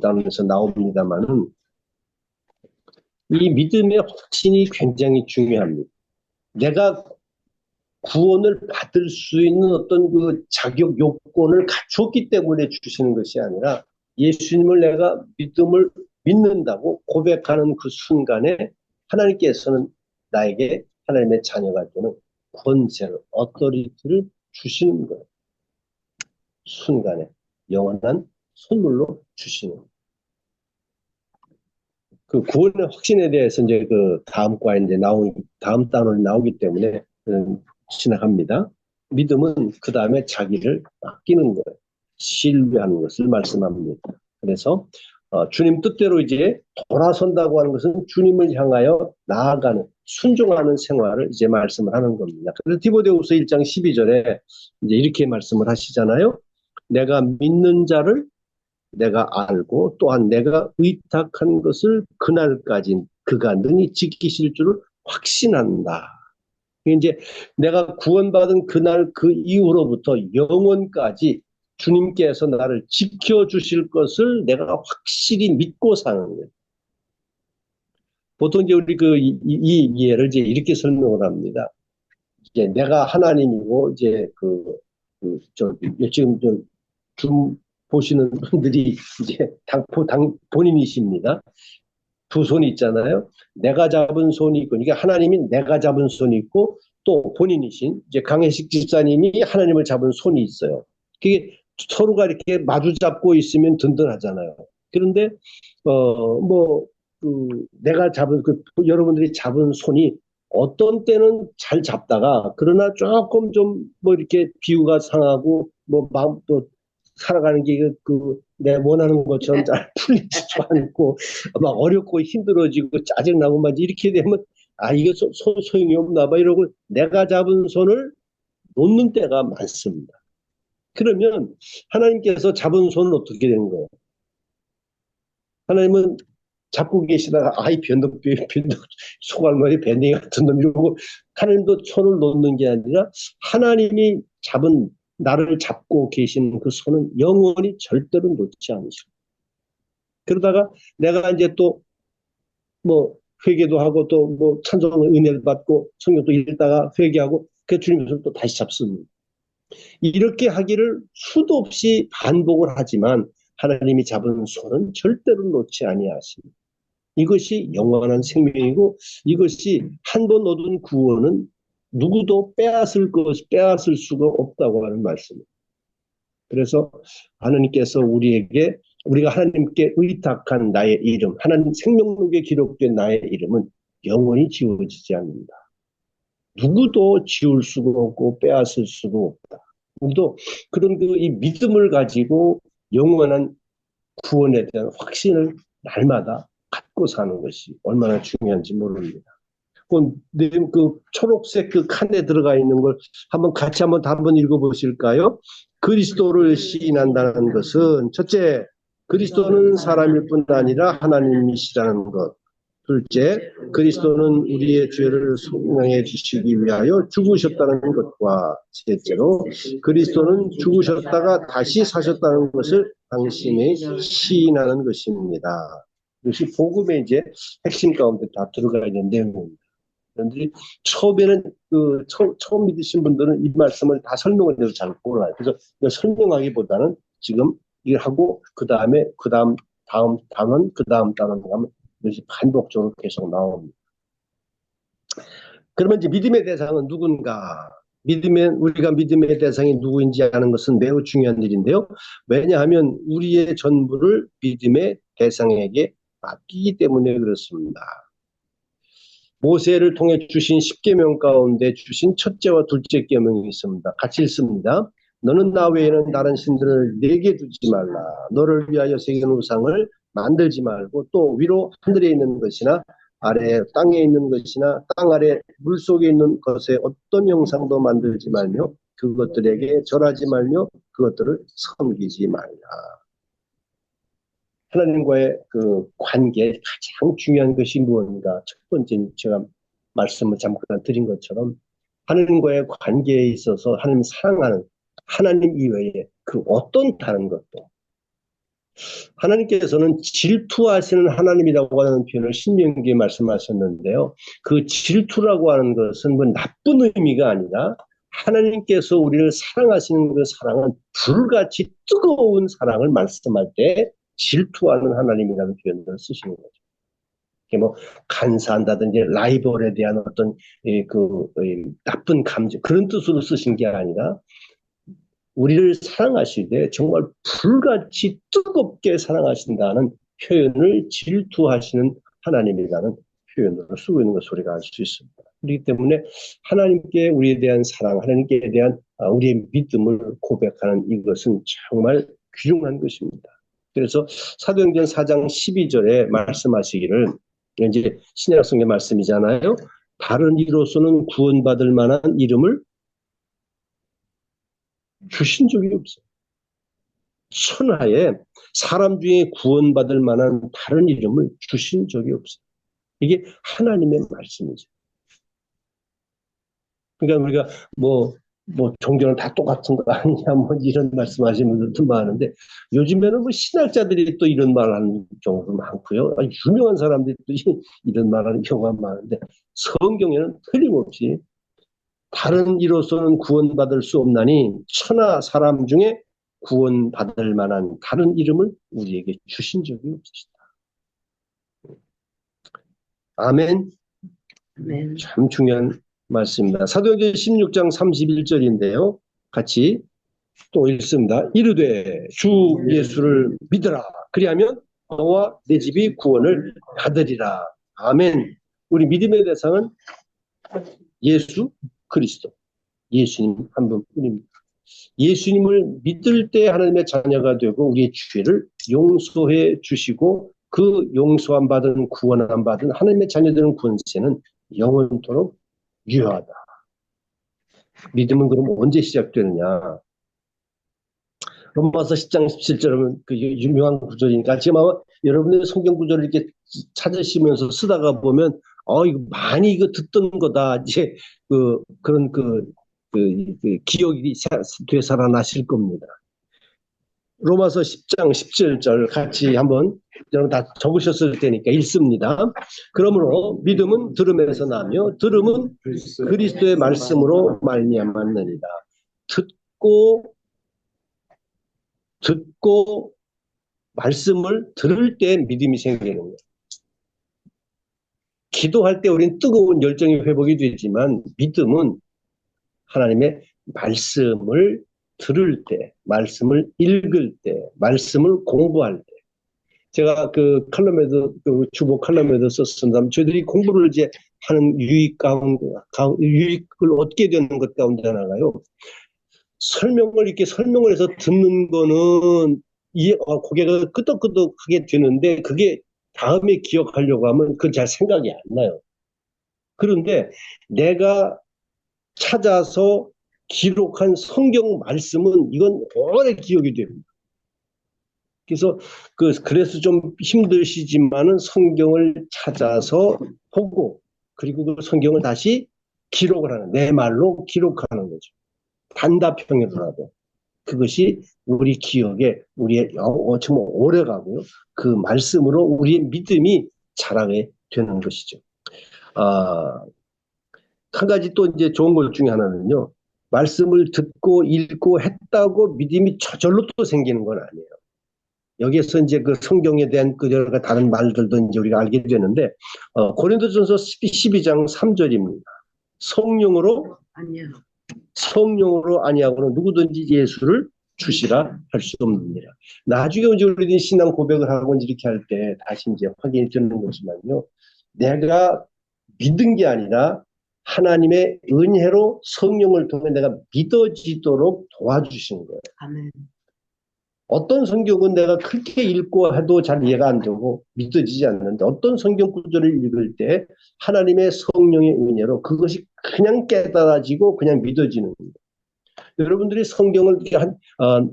단에서 나옵니다만은 이 믿음의 확신이 굉장히 중요합니다. 내가 구원을 받을 수 있는 어떤 그 자격 요건을 갖췄기 때문에 주시는 것이 아니라 예수님을 내가 믿음을 믿는다고 고백하는 그 순간에 하나님께서는 나에게 하나님의 자녀가 되는 권세를, 어토리티를 주시는 거예요. 순간에 영원한 선물로 주시는 거예요. 그 구원의 확신에 대해서 이제 그 다음 단원이 나오기 때문에 지나갑니다. 믿음은 그 다음에 자기를 맡기는 거예요. 신뢰하는 것을 말씀합니다. 그래서 주님 뜻대로 이제 돌아선다고 하는 것은 주님을 향하여 나아가는, 순종하는 생활을 이제 말씀을 하는 겁니다. 그래서 디모데후서 1장 12절에 이제 이렇게 말씀을 하시잖아요. 내가 믿는 자를 내가 알고 또한 내가 의탁한 것을 그날까지 그가 능히 지키실 줄을 확신한다. 이제 내가 구원받은 그날 그 이후로부터 영원까지 주님께서 나를 지켜주실 것을 내가 확실히 믿고 사는 거예요. 보통 이제 우리 이 이해를 이제 이렇게 설명을 합니다. 이제 내가 하나님이고 이제 지금 좀 보시는 분들이 이제 본인이십니다. 두 손이 있잖아요. 내가 잡은 손이 있고, 이게 하나님이 내가 잡은 손이 있고, 또 본인이신 이제 강혜식 집사님이 하나님을 잡은 손이 있어요. 그게 서로가 이렇게 마주 잡고 있으면 든든하잖아요. 그런데 내가 잡은 여러분들이 잡은 손이 어떤 때는 잘 잡다가 그러나 조금 좀 이렇게 비유가 상하고 마음 또 살아가는 게 내 원하는 것처럼 잘 풀리지도 않고 막 어렵고 힘들어지고 짜증나고 막 이렇게 되면 이게 소용이 없나 봐 이러고 내가 잡은 손을 놓는 때가 많습니다. 그러면 하나님께서 잡은 손은 어떻게 되는 거예요? 하나님은 잡고 계시다가 변덕 소갈머리 밴댕이 같은 놈 이러고 하나님도 손을 놓는 게 아니라 하나님이 나를 잡고 계신 그 손은 영원히 절대로 놓지 않으시고 그러다가 내가 이제 또 회개도 하고 또 찬송의 은혜를 받고 성경도 읽다가 회개하고 그 주님께서 또 다시 잡습니다. 이렇게 하기를 수도 없이 반복을 하지만 하나님이 잡은 손은 절대로 놓지 아니하십니다. 이것이 영원한 생명이고 이것이 한 번 얻은 구원은 누구도 빼앗을 수가 없다고 하는 말씀입니다. 그래서 하나님께서 우리에게 우리가 하나님께 의탁한 나의 이름, 하나님 생명록에 기록된 나의 이름은 영원히 지워지지 않는다. 누구도 지울 수가 없고 빼앗을 수도 없다. 우리도 그런 이 믿음을 가지고 영원한 구원에 대한 확신을 날마다 갖고 사는 것이 얼마나 중요한지 모릅니다. 그 초록색 그 칸에 들어가 있는 걸 같이 한번 읽어보실까요? 그리스도를 시인한다는 것은 첫째, 그리스도는 사람일 뿐 아니라 하나님이시라는 것. 둘째, 그리스도는 우리의 죄를 속량해 주시기 위하여 죽으셨다는 것과 셋째로, 그리스도는 죽으셨다가 다시 사셨다는 것을 당신이 시인하는 것입니다. 이것이 복음의 이제 핵심 가운데 다 들어가 있는 내용입니다. 그런데 처음에는 처음 믿으신 분들은 이 말씀을 다 설명을 해도 잘 몰라요. 그래서 설명하기보다는 지금 이걸 하고 다음은 그 다음 단원 하면 이것이 반복적으로 계속 나옵니다. 그러면 이제 믿음의 대상은 누군가? 우리가 믿음의 대상이 누구인지 아는 것은 매우 중요한 일인데요. 왜냐하면 우리의 전부를 믿음의 대상에게 맡기기 때문에 그렇습니다. 모세를 통해 주신 10계명 가운데 주신 첫째와 둘째 계명이 있습니다. 같이 읽습니다. 너는 나 외에는 다른 신들을 내게 두지 말라. 너를 위하여 새긴 우상을 만들지 말고 또 위로 하늘에 있는 것이나 아래 땅에 있는 것이나 땅 아래 물속에 있는 것에 어떤 형상도 만들지 말며 그것들에게 절하지 말며 그것들을 섬기지 말라. 하나님과의 그 관계에 가장 중요한 것이 무엇인가? 첫 번째 제가 말씀을 잠깐 드린 것처럼 하나님과의 관계에 있어서 하나님 사랑하는 하나님 이외에 그 어떤 다른 것도 하나님께서는 질투하시는 하나님이라고 하는 표현을 신명기에 말씀하셨는데요. 그 질투라고 하는 것은 뭐 나쁜 의미가 아니라 하나님께서 우리를 사랑하시는 그 사랑은 불같이 뜨거운 사랑을 말씀할 때 질투하는 하나님이라는 표현을 쓰시는 거죠. 이게 뭐 간사한다든지 라이벌에 대한 어떤 나쁜 감정 그런 뜻으로 쓰신 게 아니라 우리를 사랑하시되 정말 불같이 뜨겁게 사랑하신다는 표현을 질투하시는 하나님이라는 표현으로 쓰고 있는 것을 우리가 알 수 있습니다. 그렇기 때문에 하나님께 우리에 대한 사랑, 하나님께 대한 우리의 믿음을 고백하는 이것은 정말 귀중한 것입니다. 그래서 사도행전 4장 12절에 말씀하시기를 이제 신약성경 말씀이잖아요. 다른 이로서는 구원받을 만한 이름을 주신 적이 없어요. 천하에 사람 중에 구원받을 만한 다른 이름을 주신 적이 없어요. 이게 하나님의 말씀이죠. 그러니까 우리가 뭐 종교는 다 똑같은 거 아니냐 뭐 이런 말씀하시는 분들도 많은데 요즘에는 뭐 신학자들이 또 이런 말 하는 경우도 많고요. 유명한 사람들이 또 이런 말 하는 경우가 많은데 성경에는 틀림없이 다른 이로서는 구원받을 수 없나니 천하 사람 중에 구원받을 만한 다른 이름을 우리에게 주신 적이 없으시다. 아멘. 아멘. 참 중요한 말씀입니다. 사도행전 16장 31절인데요. 같이 또 읽습니다. 이르되 주 예수를 믿으라. 그리하면 너와 내 집이 구원을 받으리라. 아멘. 우리 믿음의 대상은 예수 그리스도. 예수님 한 분뿐입니다. 예수님을 믿을 때 하나님의 자녀가 되고 우리의 죄를 용서해 주시고 그 용서함 받은 구원함 받은 하나님의 자녀들은 권세는 영원토록 유효하다. 믿음은 그럼 언제 시작되느냐? 로마서 10장 17절은 그 유명한 구절이니까 지금 아마 여러분들 성경 구절을 이렇게 찾으시면서 쓰다가 보면 이거 많이 듣던 거다. 이제 그런 기억이 되살아나실 겁니다. 로마서 10장 17절 같이 한번 여러분 다 적으셨을 테니까 읽습니다. 그러므로 믿음은 들음에서 나며 들음은 그리스도의 말씀으로 말미암았느니라. 듣고 말씀을 들을 때 믿음이 생기는 거예요. 기도할 때 우리는 뜨거운 열정이 회복이 되지만 믿음은 하나님의 말씀을 들을 때, 말씀을 읽을 때, 말씀을 공부할 때. 제가 그 칼럼에도, 그 주보 칼럼에도 썼습니다. 저희들이 공부를 이제 하는 유익을 얻게 되는 것 가운데 하나가요. 이렇게 설명을 해서 듣는 거는 고개가 끄덕끄덕하게 되는데 그게 다음에 기억하려고 하면 그건 잘 생각이 안 나요. 그런데 내가 찾아서 기록한 성경 말씀은 이건 오래 기억이 됩니다. 그래서 좀 힘드시지만은 성경을 찾아서 보고 그리고 그 성경을 다시 기록을 하는, 내 말로 기록하는 거죠. 단답형이더라도 그것이 우리 기억에 우리의 정말 오래 가고요. 그 말씀으로 우리의 믿음이 자라게 되는 것이죠. 한 가지 또 이제 좋은 것 중에 하나는요. 말씀을 듣고 읽고 했다고 믿음이 저절로 또 생기는 건 아니에요. 여기에서 이제 그 성경에 대한 그 여러 가지 다른 말들도 이제 우리가 알게 되는데, 고린도전서 12장 3절입니다. 성령으로 아니하고는 누구든지 예수를 주시라 할 수 없느니라. 나중에 이제 우리들이 신앙 고백을 하고 이렇게 할 때 다시 이제 확인이 되는 거지만요. 내가 믿은 게 아니라 하나님의 은혜로 성령을 통해 내가 믿어지도록 도와주신 거예요. 아멘. 어떤 성경은 내가 그렇게 읽고 해도 잘 이해가 안 되고 믿어지지 않는데 어떤 성경 구절을 읽을 때 하나님의 성령의 은혜로 그것이 그냥 깨달아지고 그냥 믿어지는 거예요. 여러분들이 성경을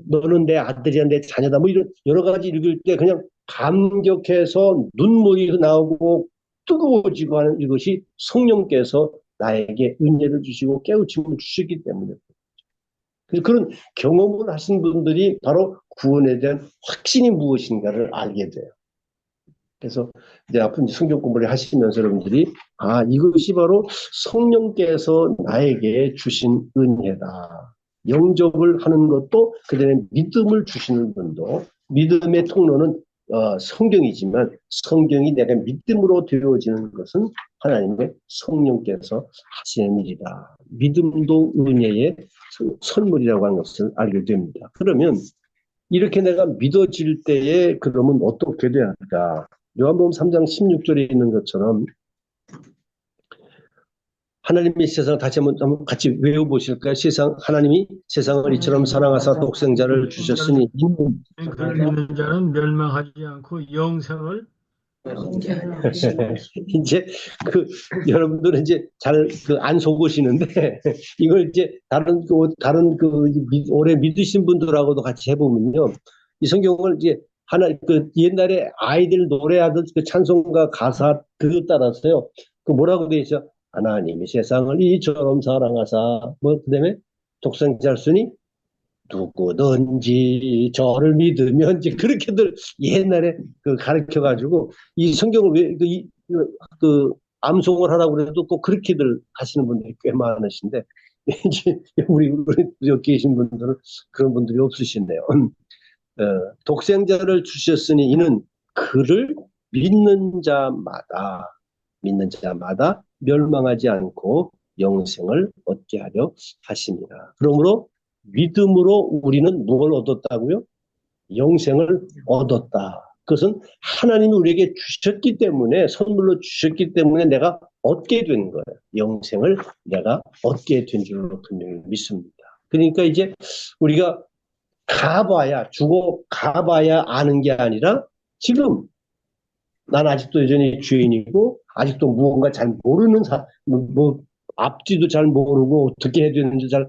너는 내 아들이야 내 자녀다 뭐 이런 여러 가지 읽을 때 그냥 감격해서 눈물이 나오고 뜨거워지고 하는 이것이 성령께서 나에게 은혜를 주시고 깨우침을 주시기 때문에 그런 경험을 하신 분들이 바로 구원에 대한 확신이 무엇인가를 알게 돼요. 그래서 이제 앞으로 성경 공부를 하시면서 여러분들이 이것이 바로 성령께서 나에게 주신 은혜다. 영접을 하는 것도 그다음에 믿음을 주시는 분도 믿음의 통로는 성경이지만 성경이 내가 믿음으로 되어지는 것은 하나님의 성령께서 하시는 일이다. 믿음도 은혜의 선물이라고 하는 것을 알게 됩니다. 그러면 이렇게 내가 믿어질 때에 그러면 어떻게 돼야 할까? 요한복음 3장 16절에 있는 것처럼 하나님이 세상을 다시 한번 같이 외워보실까요? 하나님이 세상을 이처럼 사랑하사 독생자를 주셨으니 그를 믿는 자는 멸망하지 않고 영생을 이제 여러분들은 이제 잘 안 속으시는데 이걸 이제 다른 오래 믿으신 분들하고도 같이 해보면요. 이 성경을 이제 옛날에 아이들 노래하던 그 찬송가 가사 그거 따라서요. 그 뭐라고 돼 있어? 하나님이 세상을 이처럼 사랑하사 그다음에 독생자를 주니 누구든지 저를 믿으면 이제 그렇게들 옛날에 가르쳐가지고 이 성경을 암송을 하라고 그래도 꼭 그렇게들 하시는 분들이 꽤 많으신데 이제 우리 여기 계신 분들은 그런 분들이 없으시네요. 독생자를 주셨으니 이는 그를 믿는 자마다 멸망하지 않고 영생을 얻게 하려 하십니다. 그러므로 믿음으로 우리는 무엇을 얻었다고요? 영생을 얻었다. 그것은 하나님이 우리에게 주셨기 때문에 선물로 주셨기 때문에 내가 얻게 된 거예요. 영생을 내가 얻게 된 줄로 분명히 믿습니다. 그러니까 이제 우리가 죽어 가봐야 아는 게 아니라 지금 난 아직도 여전히 죄인이고 아직도 무언가 잘 모르는 앞뒤도 잘 모르고 어떻게 해야 되는지 잘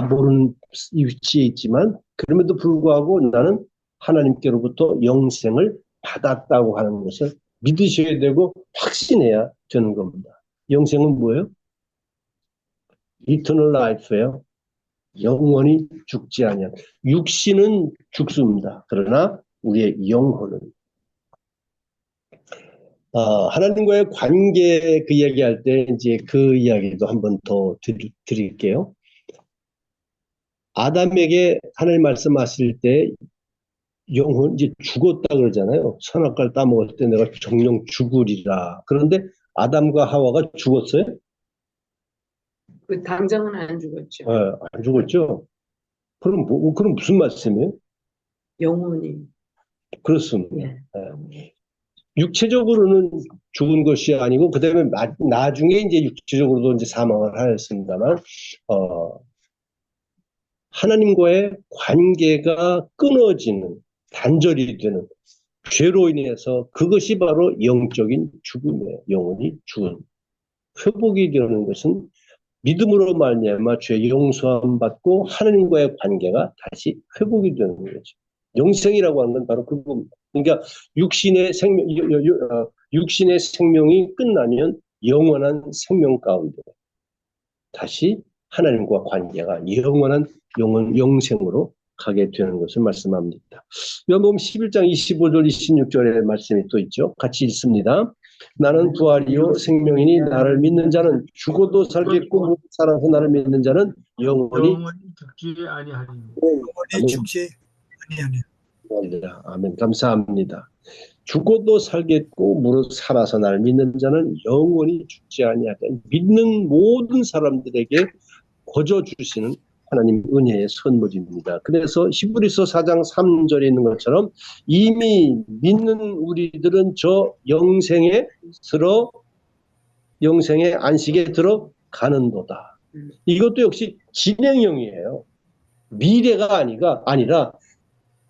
모르는 위치에 있지만 그럼에도 불구하고 나는 하나님께로부터 영생을 받았다고 하는 것을 믿으셔야 되고 확신해야 되는 겁니다. 영생은 뭐예요? Eternal Life예요. 영원히 죽지 아니한. 육신은 죽습니다. 그러나 우리의 영혼은 하나님과의 관계 그 이야기할 때 이제 그 이야기도 한번 더 드릴게요. 아담에게 하나님 말씀하실 때 영혼 이제 죽었다 그러잖아요. 선악과를 따먹을 때 내가 정령 죽으리라. 그런데 아담과 하와가 죽었어요? 당장은 안 죽었죠. 안 죽었죠. 그럼 무슨 말씀이에요? 영원히. 그렇습니다. 예. 육체적으로는 죽은 것이 아니고, 그 다음에 나중에 이제 육체적으로도 이제 사망을 하였습니다만, 하나님과의 관계가 끊어지는, 단절이 되는 죄로 인해서 그것이 바로 영적인 죽음이에요. 영원히 죽은. 회복이 되는 것은 믿음으로 말미암아 죄 용서함 받고 하나님과의 관계가 다시 회복이 되는 거죠. 영생이라고 하는 건 바로 그겁니다. 그러니까 육신의 생명이 끝나면 영원한 생명 가운데 다시 하나님과 관계가 영생으로 가게 되는 것을 말씀합니다. 요한복음 11장 25절 26절의 말씀이 또 있죠. 같이 읽습니다. 나는 부활이요 생명이니 나를 믿는 자는 죽어도 살겠고 살아서 나를 믿는 자는 영원히 죽지 아니하리니. 영원히 죽지 아니하니. 아멘. 감사합니다. 죽어도 살겠고 무릇 살아서 나를 믿는 자는 영원히 죽지 아니하다. 믿는 모든 사람들에게 거저 주시는 하나님 은혜의 선물입니다. 그래서 히브리서 4장 3절에 있는 것처럼 이미 믿는 우리들은 저 영생의 안식에 들어가는도다. 이것도 역시 진행형이에요. 미래가 아니라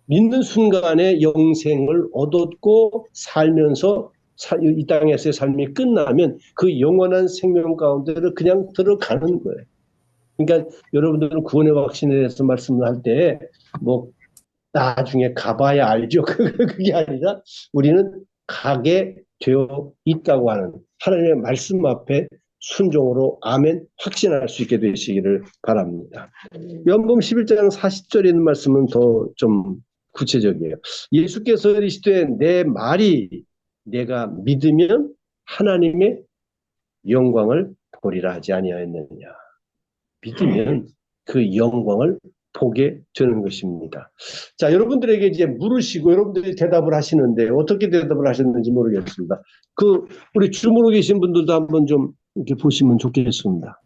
믿는 순간에 영생을 얻었고 살면서 이 땅에서의 삶이 끝나면 그 영원한 생명 가운데를 그냥 들어가는 거예요. 그러니까 여러분들은 구원의 확신에 대해서 말씀을 할 때 뭐 나중에 가봐야 알죠. 그게 아니라 우리는 가게 되어 있다고 하는 하나님의 말씀 앞에 순종으로 아멘 확신할 수 있게 되시기를 바랍니다. 요한복음 11장 40절에 있는 말씀은 더 좀 구체적이에요. 예수께서 이르시되 내 말이 내가 믿으면 하나님의 영광을 보리라 하지 아니하였느냐. 믿으면 그 영광을 보게 되는 것입니다. 자, 여러분들에게 이제 물으시고 여러분들이 대답을 하시는데 어떻게 대답을 하셨는지 모르겠습니다. 우리 주무로 계신 분들도 한번 좀 이렇게 보시면 좋겠습니다.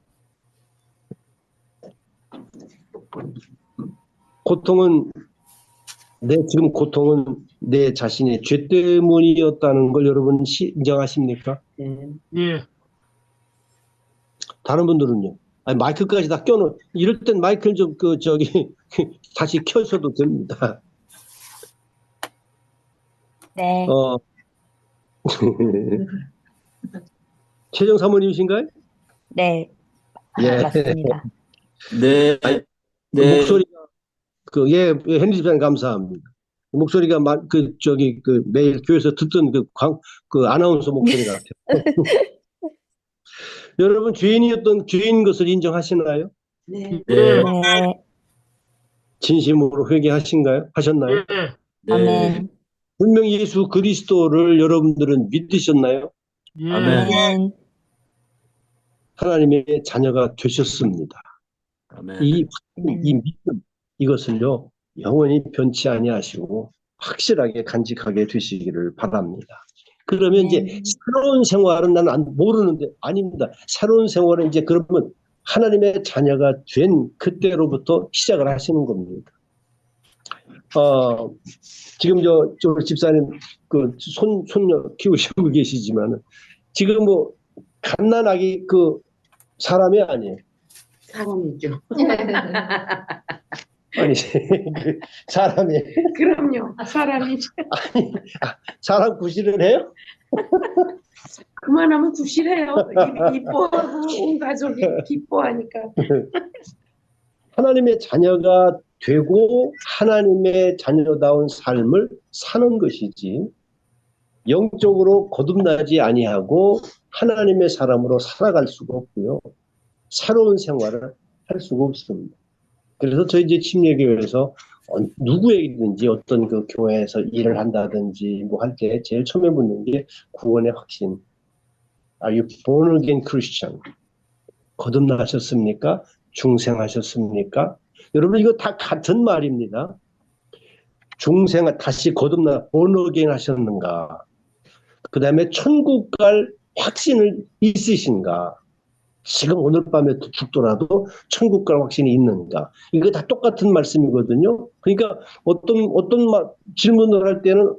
지금 고통은 내 자신의 죄 때문이었다는 걸 여러분 인정하십니까? 예. 다른 분들은요? 아니, 마이크까지 다 껴놓은, 이럴 땐 마이크를 좀, 다시 켜셔도 됩니다. 네. 최정 사모님이신가요? 네. 예. 맞습니다. 네. 네. 목소리가, henry 집사님 감사합니다. 목소리가 매일 교회에서 듣던 아나운서 목소리 같아요. 여러분, 죄인 것을 인정하시나요? 네. 네. 네. 진심으로 하셨나요? 네. 아멘. 분명히 예수 그리스도를 여러분들은 믿으셨나요? 예. 아멘. 하나님의 자녀가 되셨습니다. 아멘. 이 믿음, 이것을요, 영원히 변치 아니하시고 확실하게 간직하게 되시기를 바랍니다. 그러면 이제 새로운 생활은 나는 모르는데 아닙니다. 새로운 생활은 이제 그러면 하나님의 자녀가 된 그때로부터 시작을 하시는 겁니다. 지금 저 집사님 손녀 키우시고 계시지만 지금 뭐 갓난아기 사람이 아니에요. 사람이죠. 아니 사람이 그럼요. 사람이죠. 아니 사람 구실을 해요? 그만하면 구실해요. 이뻐하고 온 가족이 기뻐하니까. 하나님의 자녀가 되고 하나님의 자녀다운 삶을 사는 것이지 영적으로 거듭나지 아니하고 하나님의 사람으로 살아갈 수가 없고요. 새로운 생활을 할 수가 없습니다. 그래서 저희 이제 침례교회에서 누구에게든지 어떤 교회에서 일을 한다든지 뭐 할 때 제일 처음에 묻는 게 구원의 확신. Are you born again Christian? 거듭나셨습니까? 중생하셨습니까? 여러분 이거 다 같은 말입니다. 다시 거듭나 born again 하셨는가? 그 다음에 천국 갈 확신을 있으신가? 지금 오늘 밤에 죽더라도 천국 갈 확신이 있는가? 이거 다 똑같은 말씀이거든요. 그러니까 질문을 할 때는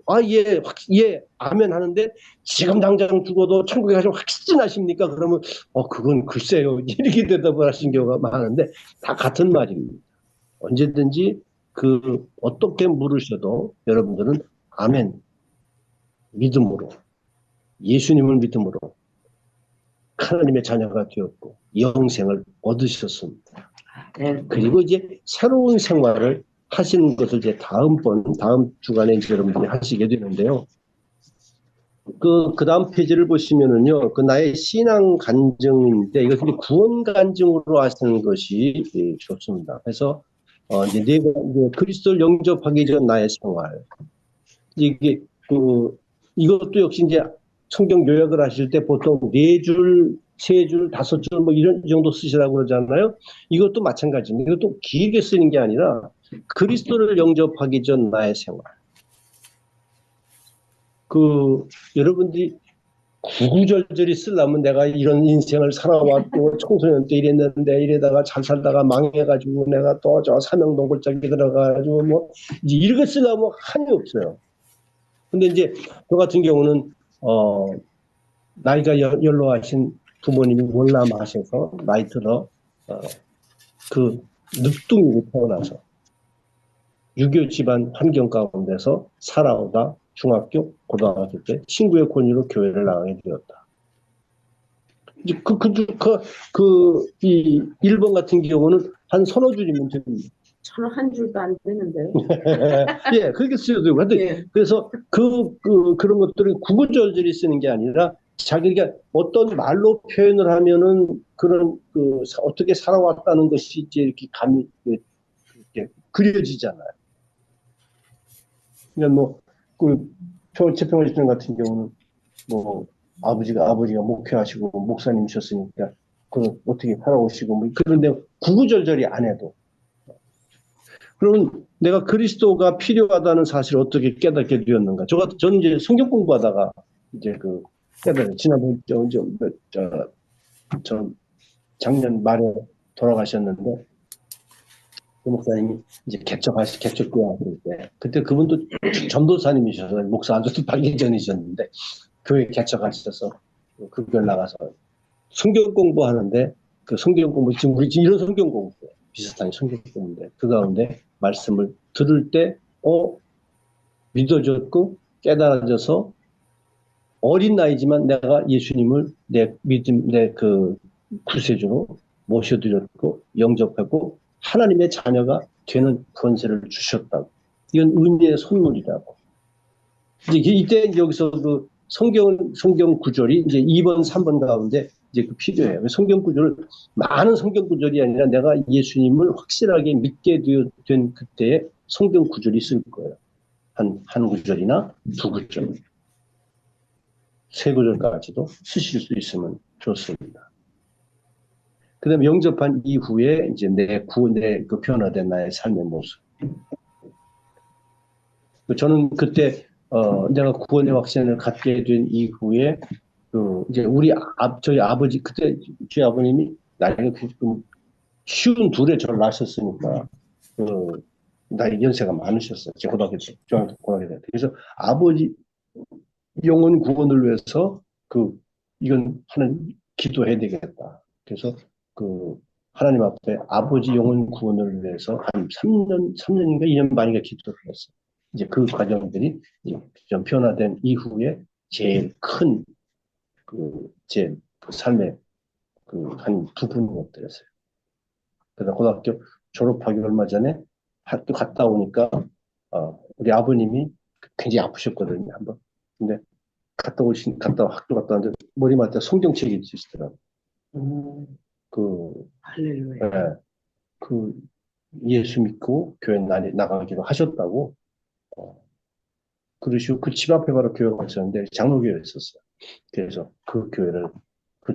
예, 아멘 하는데 지금 당장 죽어도 천국에 가시면 확신하십니까? 그러면 그건 글쎄요. 이렇게 대답을 하신 경우가 많은데 다 같은 말입니다. 언제든지 어떻게 물으셔도 여러분들은 아멘, 믿음으로, 예수님을 믿음으로 하나님의 자녀가 되었고 영생을 얻으셨습니다. 그리고 이제 새로운 생활을 하시는 것을 이제 다음 주간에 이제 여러분들이 하시게 되는데요. 그 다음 페이지를 보시면은요, 나의 신앙 간증인데 이것을 구원 간증으로 하시는 것이 좋습니다. 그래서 이제 내가 그리스도를 영접하기 전 나의 생활, 이게 이것도 역시 이제 성경 요약을 하실 때 보통 4줄, 3줄, 5줄 뭐 이런 정도 쓰시라고 그러잖아요. 이것도 마찬가지입니다. 이것도 길게 쓰는 게 아니라 그리스도를 영접하기 전 나의 생활. 여러분들이 구구절절히 쓰려면 내가 이런 인생을 살아왔고 청소년 때 이랬는데 이러다가 잘 살다가 망해가지고 내가 또 저 사명동굴짝에 들어가가지고 뭐 이제 이렇게 쓰려면 한이 없어요. 근데 이제 저 같은 경우는 나이가 연로하신 부모님이 월남하셔서 나이 들어 늦둥이로 태어나서 유교 집안 환경 가운데서 살아오다 중학교, 고등학교 때 친구의 권유로 교회를 나가게 되었다. 이제 이 1번 같은 경우는 한 서너 줄이면 됩니다. 저는 한 줄도 안 되는데요. 예, 그렇게 쓰여도 되고. 예. 그래서 그런 것들을 구구절절히 쓰는 게 아니라 자기가 어떤 말로 표현을 하면은 어떻게 살아왔다는 것이 이제 이렇게 감이 이렇게 그려지잖아요. 그러니까 최평원 시장 같은 경우는 아버지가 목회하시고 목사님이셨으니까 어떻게 살아오시고 그런데 구구절절히 안 해도 그러면 내가 그리스도가 필요하다는 사실을 어떻게 깨닫게 되었는가? 저는 이제 성경 공부하다가 이제 깨달아요. 지난번 작년 말에 돌아가셨는데 그 목사님이 이제 개척교회 그럴 때 그때 그분도 전도사님이셔서 목사 아주 밝기 전이셨는데 교회 개척하셔서 그 교회 나가서 성경 공부하는데 성경 공부 지금 우리 이런 성경 공부 비슷한 성경 공부인데 그 가운데 말씀을 들을 때 믿어졌고 깨달아져서 어린 나이지만 내가 예수님을 내 구세주로 모셔드렸고 영접하고 하나님의 자녀가 되는 권세를 주셨다고. 이건 은혜의 선물이라고. 이때 여기서 성경 구절이 이제 2번, 3번 가운데 이제 필요해요. 성경 구절을 많은 성경 구절이 아니라 내가 예수님을 확실하게 믿게 된 그때에 성경 구절이 있을 거예요. 한 구절이나 2구절, 3구절까지도 쓰실 수 있으면 좋습니다. 그 다음에 영접한 이후에 이제 내 변화된 나의 삶의 모습. 저는 그때, 내가 구원의 확신을 갖게 된 이후에, 이제 저희 아버지, 그때 저희 아버님이 나이가 쉬운 둘에 저를 낳으셨으니까, 나이 연세가 많으셨어요. 제 고등학교 때. 그래서 아버지 영혼 구원을 위해서, 이건 기도해야 되겠다. 그래서 하나님 앞에 아버지 영혼 구원을 위해서 한 3년인가 2년 반인가 기도를 했어요. 이제 그 과정들이 좀 변화된 이후에 제일 큰 제 삶의 한 부분이었어요. 그래서 고등학교 졸업하기 얼마 전에 학교 갔다 오니까 우리 아버님이 굉장히 아프셨거든요, 한번. 근데 학교 갔다 왔는데 머리맡에 성경책이 있으시더라고요. 할렐루야. 네, 예수 믿고 교회 나가기로 하셨다고, 그러시고 그 집 앞에 바로 교회가 있었는데 장로교회에 있었어요. 그래서 그 교회를 그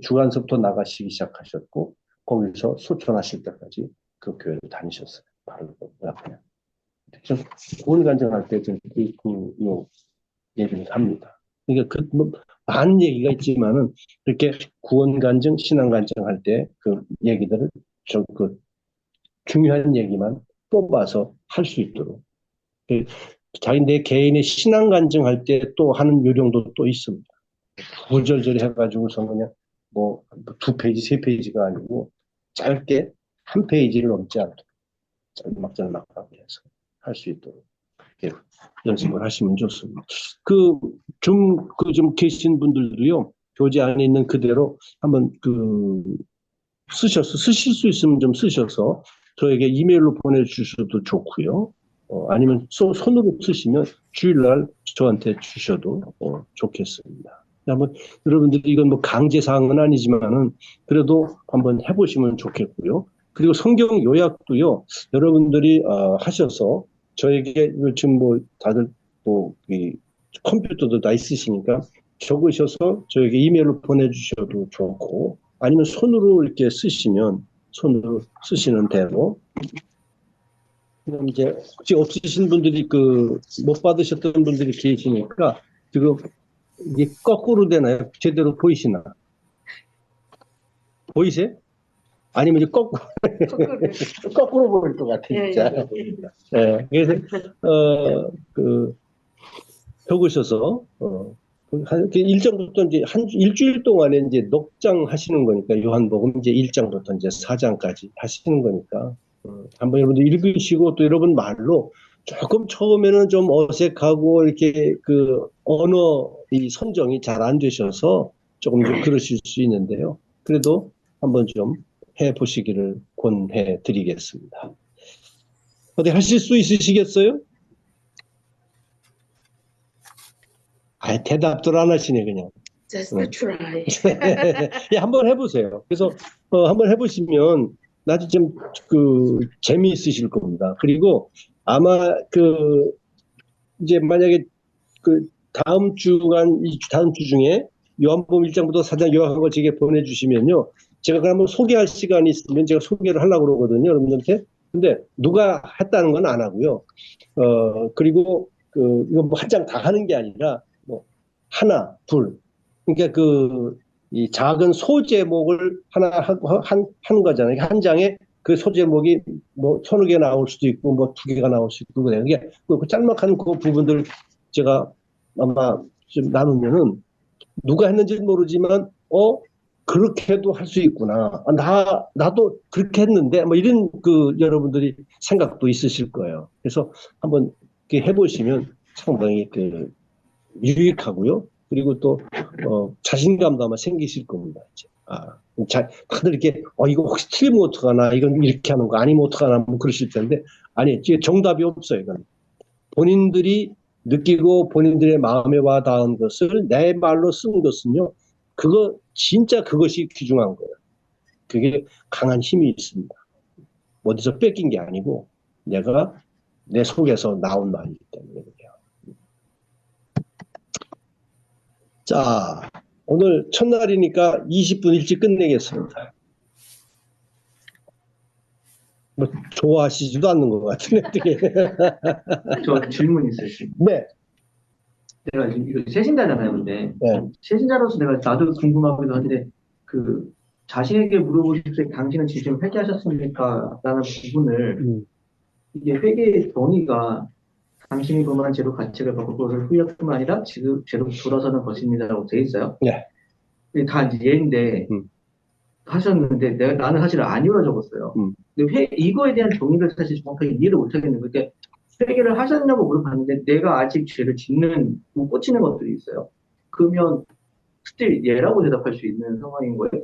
주간서부터 나가시기 시작하셨고 거기서 소천하실 때까지 그 교회를 다니셨어요. 바로 그 앞에. 그래서 구원 간증할 때 이 얘기를 합니다. 그러니까 뭐 많은 얘기가 있지만은 이렇게 구원 간증, 신앙 간증 할 때 그 얘기들을 그 중요한 얘기만 뽑아서 할 수 있도록. 자기 개인의 신앙 간증할 때 또 하는 요령도 또 있습니다. 구절절 해가지고서 그냥 뭐 2페이지, 3페이지가 아니고 짧게 1페이지를 넘지 않도록 짤막짤막하게 해서 할 수 있도록 이렇게 연습을 하시면 좋습니다. 좀 계신 분들도요, 교재 안에 있는 그대로 한번 쓰실 수 있으면 좀 쓰셔서 저에게 이메일로 보내주셔도 좋고요. 아니면 손으로 쓰시면 주일날 저한테 주셔도 좋겠습니다. 한번 여러분들이 이건 뭐 강제사항은 아니지만은 그래도 한번 해보시면 좋겠고요. 그리고 성경 요약도요, 여러분들이 하셔서 저에게 지금 뭐 다들 뭐 이 컴퓨터도 다 있으시니까 적으셔서 저에게 이메일로 보내주셔도 좋고, 아니면 손으로 이렇게 쓰시면 손으로 쓰시는 대로. 그럼 이제 혹시 없으신 분들이 못 받으셨던 분들이 계시니까 지금 이게 거꾸로 되나요? 제대로 보이시나? 보이세요? 아니면 이제 거꾸로 보일 것 같아, 진짜. 예, 그래서, 적으셔서, 한 1장부터 이제 일주일 동안에 이제 넉장 하시는 거니까, 요한복음 이제 1장부터 이제 4장까지 하시는 거니까, 한번 여러분들 읽으시고 또 여러분 말로 조금 처음에는 좀 어색하고 이렇게 언어 이 선정이 잘 안 되셔서 조금 좀 그러실 수 있는데요. 그래도 한번 좀 해보시기를 권해 드리겠습니다. 어디 하실 수 있으시겠어요? 대답들 안 하시네, 그냥. Just try. 예, 한번 해보세요. 그래서, 한번 해보시면, 나도 좀, 재미있으실 겁니다. 그리고 아마, 이제 만약에, 다음 주 중에 요한복음 1장부터 4장 요약한 걸 제게 보내주시면요. 제가 그러면 소개할 시간이 있으면 제가 소개를 하려고 그러거든요, 여러분들한테. 근데 누가 했다는 건 안 하고요. 그리고, 이거 뭐 한 장 다 하는 게 아니라, 뭐, 하나, 둘. 그러니까 이 작은 소제목을 하나 하는 거잖아요. 한 장에 그 소제목이 뭐 1,000개 나올 수도 있고, 뭐 2개가 나올 수도 있고, 그래요. 이게 그 짤막한 그 부분들 제가 아마 좀 나누면은 누가 했는지는 모르지만, 그렇게도 할 수 있구나. 나도 그렇게 했는데, 뭐 이런 여러분들이 생각도 있으실 거예요. 그래서 한번 이렇게 해보시면 상당히 유익하고요. 그리고 또, 자신감도 아마 생기실 겁니다. 이제. 다들 이렇게, 이거 혹시 틀리면 어떡하나, 이건 이렇게 하는 거 아니면 어떡하나, 뭐 그러실 텐데, 아니, 정답이 없어요, 이건. 본인들이 느끼고 본인들의 마음에 와 닿은 것을 내 말로 쓴 것은요, 진짜 그것이 귀중한 거예요. 그게 강한 힘이 있습니다. 어디서 뺏긴 게 아니고, 내가 내 속에서 나온 말이기 때문에 그래요. 자, 오늘 첫날이니까 20분 일찍 끝내겠습니다. 뭐, 좋아하시지도 않는 것 같은데, 어떻게. 저 질문 있어요. 네. 내가 지금 이거 세신자잖아요, 근데. 네. 세신자로서 나도 궁금하기도 한데, 자신에게 물어보실 때 당신은 지금 회개하셨습니까? 라는 부분을, 이게 회개의 정의가 당신이 범한 죄로 가책을 받고 그것을 후회뿐만 아니라 지금 죄로 돌아서는 것입니다라고 돼 있어요. 네. 이게 다 이제 예인데, 하셨는데, 나는 사실 아니오라 적었어요. 근데 이거에 대한 정의를 사실 정확하게 이해를 못 하겠는 거예요. 그러니까 회개를 하셨냐고 물어봤는데, 내가 아직 죄를 못 고치는 것들이 있어요. 그러면, 스틸 예라고 대답할 수 있는 상황인 거예요.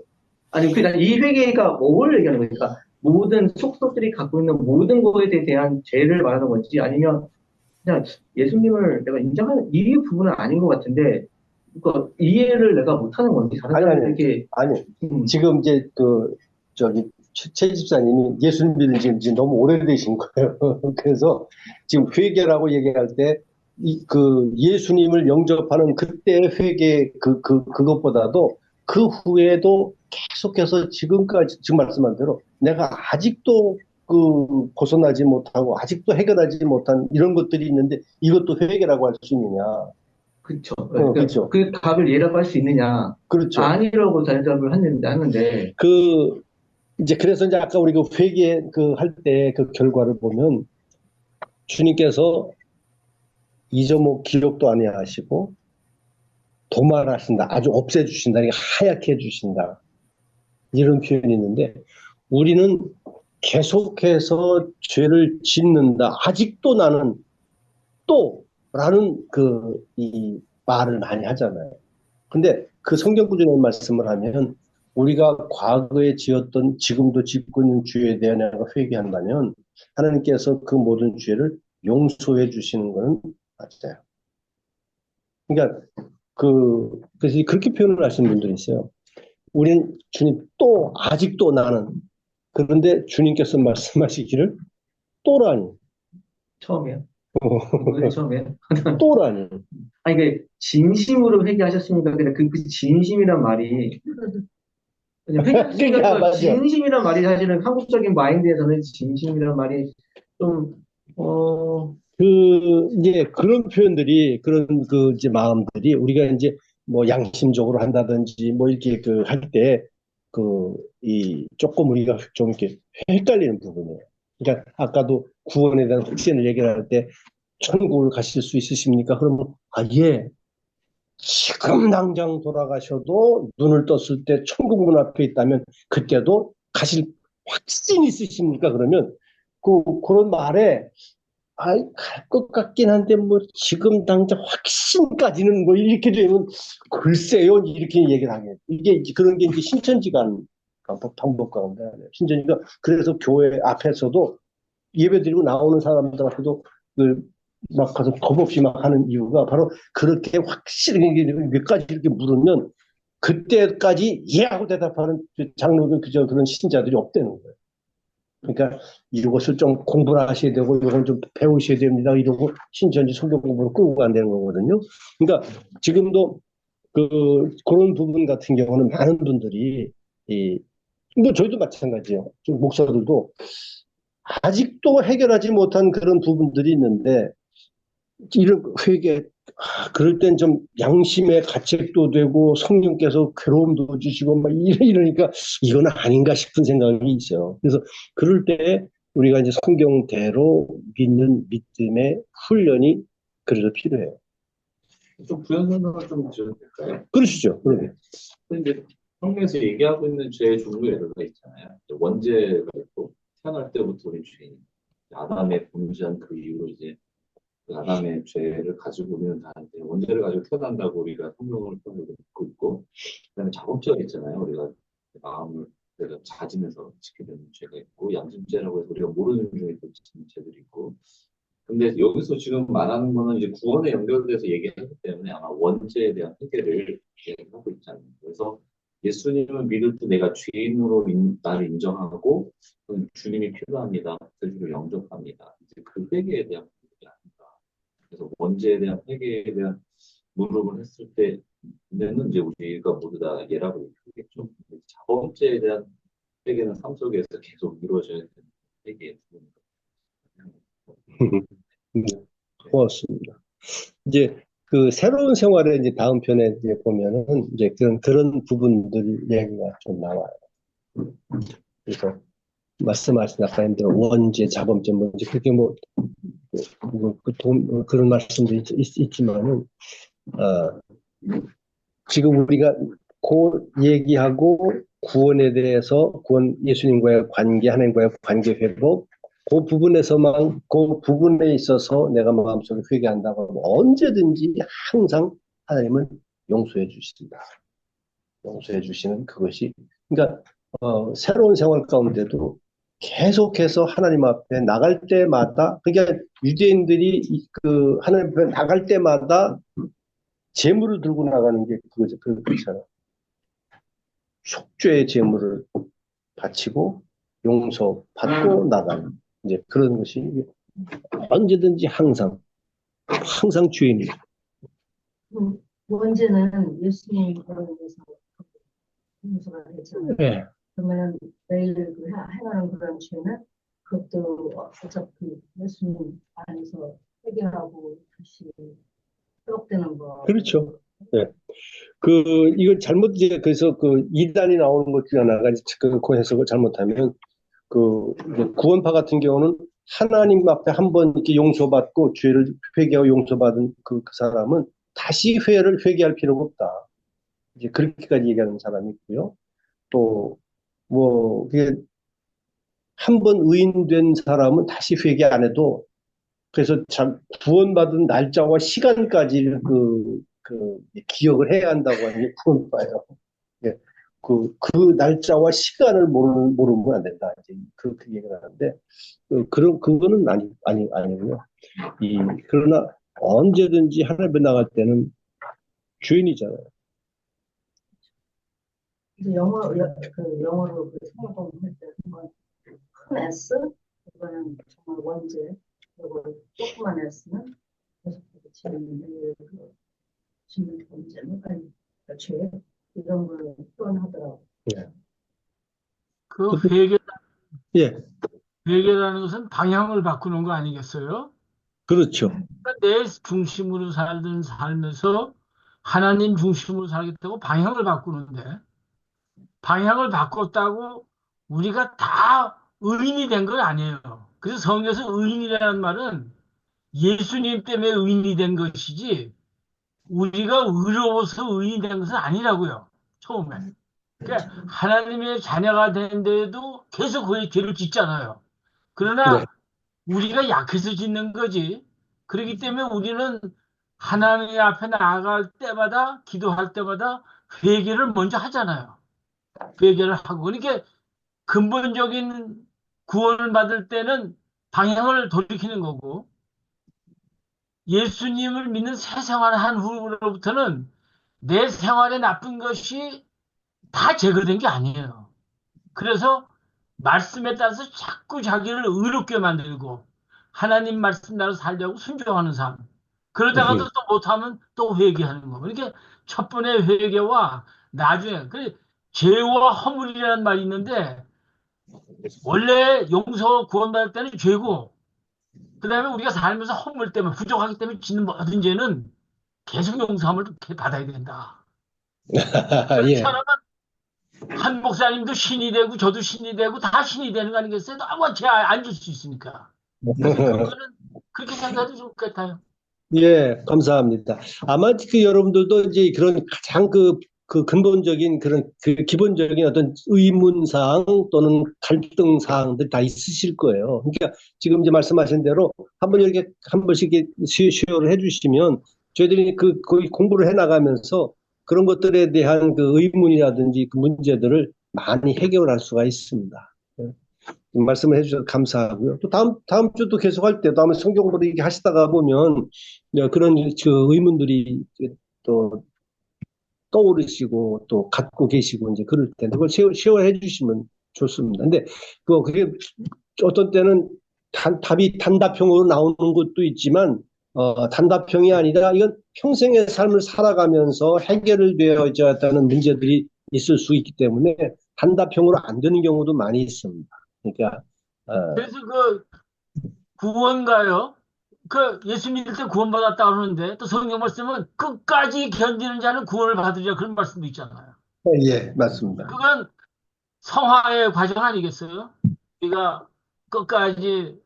아니, 그냥 이 회개가 뭘 얘기하는 거예요? 그러니까 모든 속속들이 갖고 있는 모든 것에 대한 죄를 말하는 건지, 아니면 그냥 예수님을 내가 인정하는 이 부분은 아닌 것 같은데, 그러니까 이해를 내가 못하는 건지, 다른 사람들에게. 아니, 지금 이제 최 집사님이 예수님 믿은 지 너무 오래되신 거예요. 그래서 지금 회개라고 얘기할 때, 예수님을 영접하는 그때의 회개, 그것보다도 그 후에도 계속해서 지금까지, 지금 말씀한 대로 내가 아직도 벗어나지 못하고 아직도 해결하지 못한 이런 것들이 있는데 이것도 회개라고 할 수 있느냐. 그쵸. 그러니까 그렇죠. 그 값을 예라고 할 수 있느냐? 그렇죠. 아니라고 대답을 하는데, 이제 그래서 이제 아까 우리 그 회개 할 때 그 결과를 보면 주님께서 잊어먹 기억도 아니하시고 도말하신다. 아주 없애주신다. 이게 하얗게 해주신다. 이런 표현이 있는데 우리는 계속해서 죄를 짓는다. 아직도 나는 또라는 이 말을 많이 하잖아요. 근데 그 성경 구절의 말씀을 하면 우리가 과거에 지었던 지금도 짓고 있는 죄에 대해 내가 회개한다면 하나님께서 그 모든 죄를 용서해 주시는 것은 맞아요. 그러니까 그래서 그렇게 표현을 하시는 분들이 있어요. 우린 주님 아직도 나는 그런데 주님께서 말씀하시기를 또라니. 처음이에요. 오늘 처음이에요. 또라니. 아니, 그, 진심으로 회개하셨습니까? 근데 그 진심이란 말이, 그러니까 맞아. 진심이란 말이 사실은 한국적인 마인드에서는 진심이란 말이 좀, 이제 그런 표현들이, 이제 마음들이 우리가 이제 뭐 양심적으로 한다든지 뭐 이렇게 할 때, 조금 우리가 좀 이렇게 헷갈리는 부분이에요. 그러니까 아까도 구원에 대한 확신을 얘기할 때 천국을 가실 수 있으십니까? 그러면, 예. 지금 당장 돌아가셔도 눈을 떴을 때 천국 문 앞에 있다면 그때도 가실 확신이 있으십니까? 그러면 그런 말에 갈 것 같긴 한데 뭐 지금 당장 확신까지는 뭐 이렇게 되면 글쎄요 이렇게 얘기를 하게 이게 그런 게 이제 신천지관 방법 가운데 신천지가 그래서 교회 앞에서도 예배드리고 나오는 사람들 앞에도 막 가서 겁 없이 막 하는 이유가 바로 그렇게 확실히 몇 가지 이렇게 물으면 그때까지 예 하고 대답하는 장로교 그런 신자들이 없다는 거예요. 그러니까 이것을 좀 공부를 하셔야 되고 이건 좀 배우셔야 됩니다. 이러고 신천지 성경 공부를 끌고 간다는 거거든요. 그러니까 지금도 그런 부분 같은 경우는 많은 분들이 뭐 저희도 마찬가지예요. 목사들도 아직도 해결하지 못한 그런 부분들이 있는데 이런 회개 그럴 땐 좀 양심의 가책도 되고 성령께서 괴로움도 주시고 막 이러니까 이건 아닌가 싶은 생각이 있어요. 그래서 그럴 때 우리가 이제 성경대로 믿는 믿음의 훈련이 그래서 필요해요. 좀 부연 설명을 좀 드려도 될까요? 그러시죠. 그러게. 이제 성경에서 얘기하고 있는 죄의 종류가 있잖아요. 원죄가 있고 태어날 때부터 우리 죄인 아담의 범죄한 그 이후로 이제 그 아담의 죄를 가지고 우리는 다 원죄를 가지고 태어난다고 우리가 성경을 듣고 있고 그다음에 자범죄가 있잖아요. 우리가 마음을 내가 자진해서 지게 되는 죄가 있고 양심죄라고 해서 우리가 모르는 중에 또 지는 죄들이 있고 근데 여기서 지금 말하는 거는 이제 구원에 연결돼서 얘기하기 때문에 아마 원죄에 대한 해결을 얘기하고 있잖아요. 그래서 예수님을 믿을 때 내가 죄인으로 나를 인정하고 주님이 필요합니다. 그 주를 영접합니다. 이제 그 회개에 대한 부분이 아닌가. 그래서 원죄에 대한 회개에 대한 무릎을 했을 때는 이제 우리가 모두 다 예라고 얘기하겠죠. 자범죄에 대한 회개는 삶 속에서 계속 이루어져야 되는 회개의 부분입니다. 고맙습니다. 이제 새로운 생활의 이제 다음 편에 이제 보면은 이제 그런 부분들 얘기가 좀 나와요. 그래서 말씀하신 아까 대로 원죄, 자범죄, 이제 그렇게 그런 말씀도 있지만은 지금 우리가 얘기하고 구원에 대해서 예수님과의 관계, 하나님과의 관계 회복 그 부분에 있어서 내가 마음속에 회개한다고 하면 언제든지 항상 하나님은 용서해 주신다. 용서해 주시는 그것이 그러니까 새로운 생활 가운데도 계속해서 하나님 앞에 나갈 때마다 그러니까 유대인들이 하나님 앞에 나갈 때마다 제물을 들고 나가는 게 그렇잖아요. 속죄의 제물을 바치고 용서받고 나가는 이제 그런 것이 언제든지 항상 주인이에요. 원죄는 예수님이 그러면서 용서가 되잖아요. 네. 그러면 매일 행하는 그런 죄는 그것도 어차피 예수님 안에서 해결하고 다시 회복되는 거. 그렇죠. 예. 이거 잘못, 이제, 그래서 이단이 나오는 것 중에 하나가, 그 해석을 잘못하면, 이제 구원파 같은 경우는 하나님 앞에 한번 이렇게 용서받고 죄를 회개하고 용서받은 그 사람은 다시 회개할 필요가 없다. 이제 그렇게까지 얘기하는 사람이 있고요. 또, 그게 한 번 의인된 사람은 다시 회개 안 해도 그래서 구원받은 날짜와 시간까지 기억을 해야 한다고 하는 게 구원파예요. 예. 그 날짜와 시간을 모르면 안 된다. 이제 그렇게 얘기를 하는데, 그거는 아니고요. 그러나 언제든지 하나님께 나갈 때는 주인이잖아요. 이제 영어로 성공 할 때 한번 큰 S, 이거는 정말 원죄, 그리고 조그만 S는 계속해서 짓는 범죄, 죄 이런 걸 표현하더라고요. 예. 그 회개, 예, 회개라는 것은 방향을 바꾸는 거 아니겠어요? 그렇죠. 그러니까 내 중심으로 살던 삶에서 하나님 중심으로 살겠다고 방향을 바꾸는데, 방향을 바꿨다고 우리가 다 의인이 된 건 아니에요. 그래서 성경에서 의인이라는 말은 예수님 때문에 의인이 된 것이지, 우리가 의로워서 의인이 된 것은 아니라고요. 처음에. 그러니까 하나님의 자녀가 되는데도 계속 그의 죄를 짓잖아요. 그러나 네. 우리가 약해서 짓는 거지. 그렇기 때문에 우리는 하나님 앞에 나아갈 때마다, 기도할 때마다 회개를 먼저 하잖아요. 회개를 하고. 그러니까 근본적인 구원을 받을 때는 방향을 돌이키는 거고, 예수님을 믿는 새 생활을 한 후로부터는 내 생활에 나쁜 것이 다 제거된 게 아니에요. 그래서 말씀에 따라서 자꾸 자기를 의롭게 만들고 하나님 말씀대로 살려고 순종하는 삶. 그러다가도 또 못하면 또 회개하는 거. 그러니까 첫 번의 회개와 나중에 죄와 허물이라는 말이 있는데 원래 용서 구원받을 때는 죄고 그다음에 우리가 살면서 허물 때문에 부족하기 때문에 짓는 모든 죄는 계속 용서함을 받아야 된다. 그렇지 예. 않으면 한 목사님도 신이 되고 저도 신이 되고 다 신이 되는 거 아니겠어요? 아무 죄 안 줄 수 있으니까. 그래서 그거는 그렇게 생각해도 좋을 것 같아요. 예, 감사합니다. 아마 여러분들도 이제 그런 가장 근본적인 기본적인 어떤 의문사항 또는 갈등사항들 다 있으실 거예요. 그러니까 지금 이제 말씀하신 대로 한번 이렇게 한 번씩 이렇게 시효를 해주시면 저희들이 공부를 해나가면서 그런 것들에 대한 의문이라든지 문제들을 많이 해결할 수가 있습니다. 말씀을 해주셔서 감사하고요. 또 다음 주도 계속 할 때도 아마 성경 공부를 이렇게 하시다가 보면 그런 의문들이 또 떠오르시고 또 갖고 계시고 이제 그럴 텐데 그걸 쉐어해 주시면 좋습니다. 근데 그게 어떤 때는 답이 단답형으로 나오는 것도 있지만 단답형이 아니라 이건 평생의 삶을 살아가면서 해결되어야 한다는 문제들이 있을 수 있기 때문에 단답형으로 안 되는 경우도 많이 있습니다. 그러니까 그래서 구원가요? 예수 믿을 때 구원받았다 그러는데 또 성경 말씀은 끝까지 견디는 자는 구원을 받으리라 그런 말씀도 있잖아요. 예, 맞습니다. 그건 성화의 과정 아니겠어요? 우리가 끝까지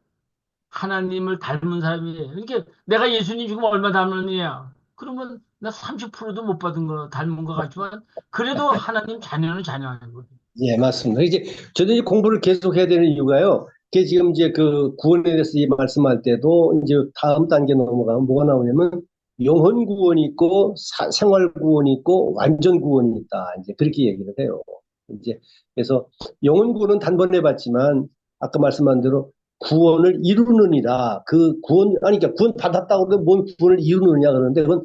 하나님을 닮은 사람이에요. 그러니까 내가 예수님 지금 얼마 닮았느냐? 그러면 나 30%도 못 받은 거 닮은 것 같지만 그래도 하나님 자녀는 자녀 아니거든요. 예, 맞습니다. 이제 저도 이제 공부를 계속 해야 되는 이유가요. 그게 지금 이제 구원에 대해서 말씀할 때도 이제 다음 단계 넘어가면 뭐가 나오냐면 영혼 구원이 있고 생활 구원이 있고 완전 구원이 있다. 이제 그렇게 얘기를 해요. 이제 그래서 영혼 구원은 단번에 받지만 아까 말씀한 대로 구원을 이루느니라. 그러니까 구원 받았다고 해도 뭔 구원을 이루느냐 그러는데 그건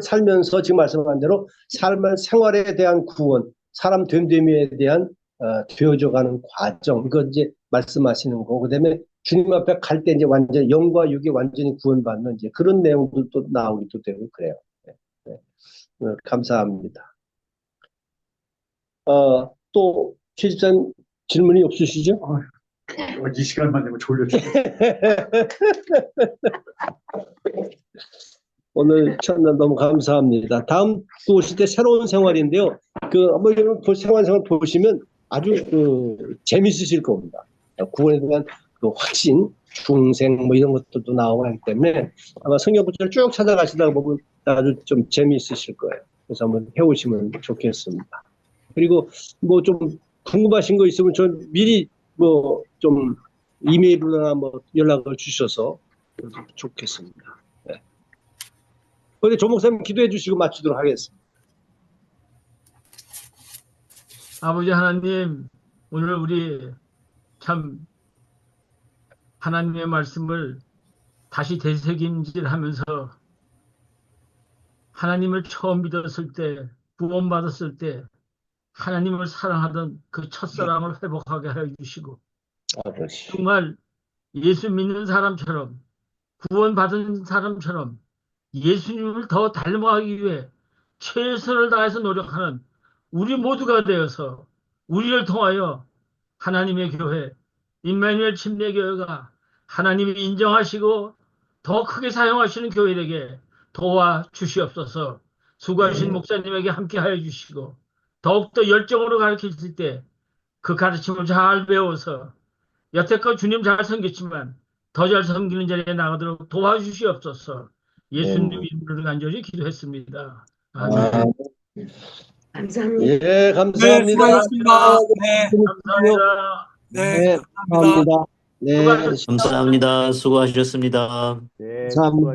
살면서 지금 말씀한 대로 생활에 대한 구원, 사람 됨됨이에 대한 되어져가는 과정, 이거 이제 말씀하시는 거고, 그다음에 주님 앞에 갈 때 이제 완전 영과 육이 완전히 구원받는 이제 그런 내용들도 나오기도 되고 그래요. 네, 네. 감사합니다. 또 최집사님 질문이 없으시죠? 이 시간만 되면 졸려 죽겠어. 오늘 첫날 너무 감사합니다. 다음 또 오실 때 새로운 생활인데요. 뭐 이런 생활 보시면 아주 재밌으실 겁니다. 구원에 대한 확신, 중생 뭐 이런 것들도 나오고 하기 때문에 아마 성경 구절을 쭉 찾아가시다 보면 아주 좀 재미있으실 거예요. 그래서 한번 해오시면 좋겠습니다. 그리고 뭐 좀 궁금하신 거 있으면 전 미리 뭐 좀 이메일로나 뭐 연락을 주셔서 좋겠습니다. 네. 근데 조 목사님 기도해 주시고 마치도록 하겠습니다. 아버지 하나님, 오늘 우리 참 하나님의 말씀을 다시 되새김질하면서 하나님을 처음 믿었을 때, 구원받았을 때 하나님을 사랑하던 그 첫사랑을 회복하게 해 주시고, 정말 예수 믿는 사람처럼, 구원받은 사람처럼 예수님을 더 닮아가기 위해 최선을 다해서 노력하는 우리 모두가 되어서 우리를 통하여 하나님의 교회, 임마누엘 침례교회가 하나님이 인정하시고 더 크게 사용하시는 교회에게 도와주시옵소서. 수고하신 목사님에게 함께하여 주시고 더욱더 열정으로 가르칠 때 그 가르침을 잘 배워서 여태껏 주님 잘 섬겼지만 더 잘 섬기는 자리에 나가도록 도와주시옵소서. 예수님 이름으로 간절히 기도했습니다. 아멘. 감사합니다. 예, 네, 감사합니다. 수고하셨습니다. 네, 감사합니다. 네, 감사합니다. 감사합니다. 네, 감사합니다. 수고하셨습니다. 감사합니다.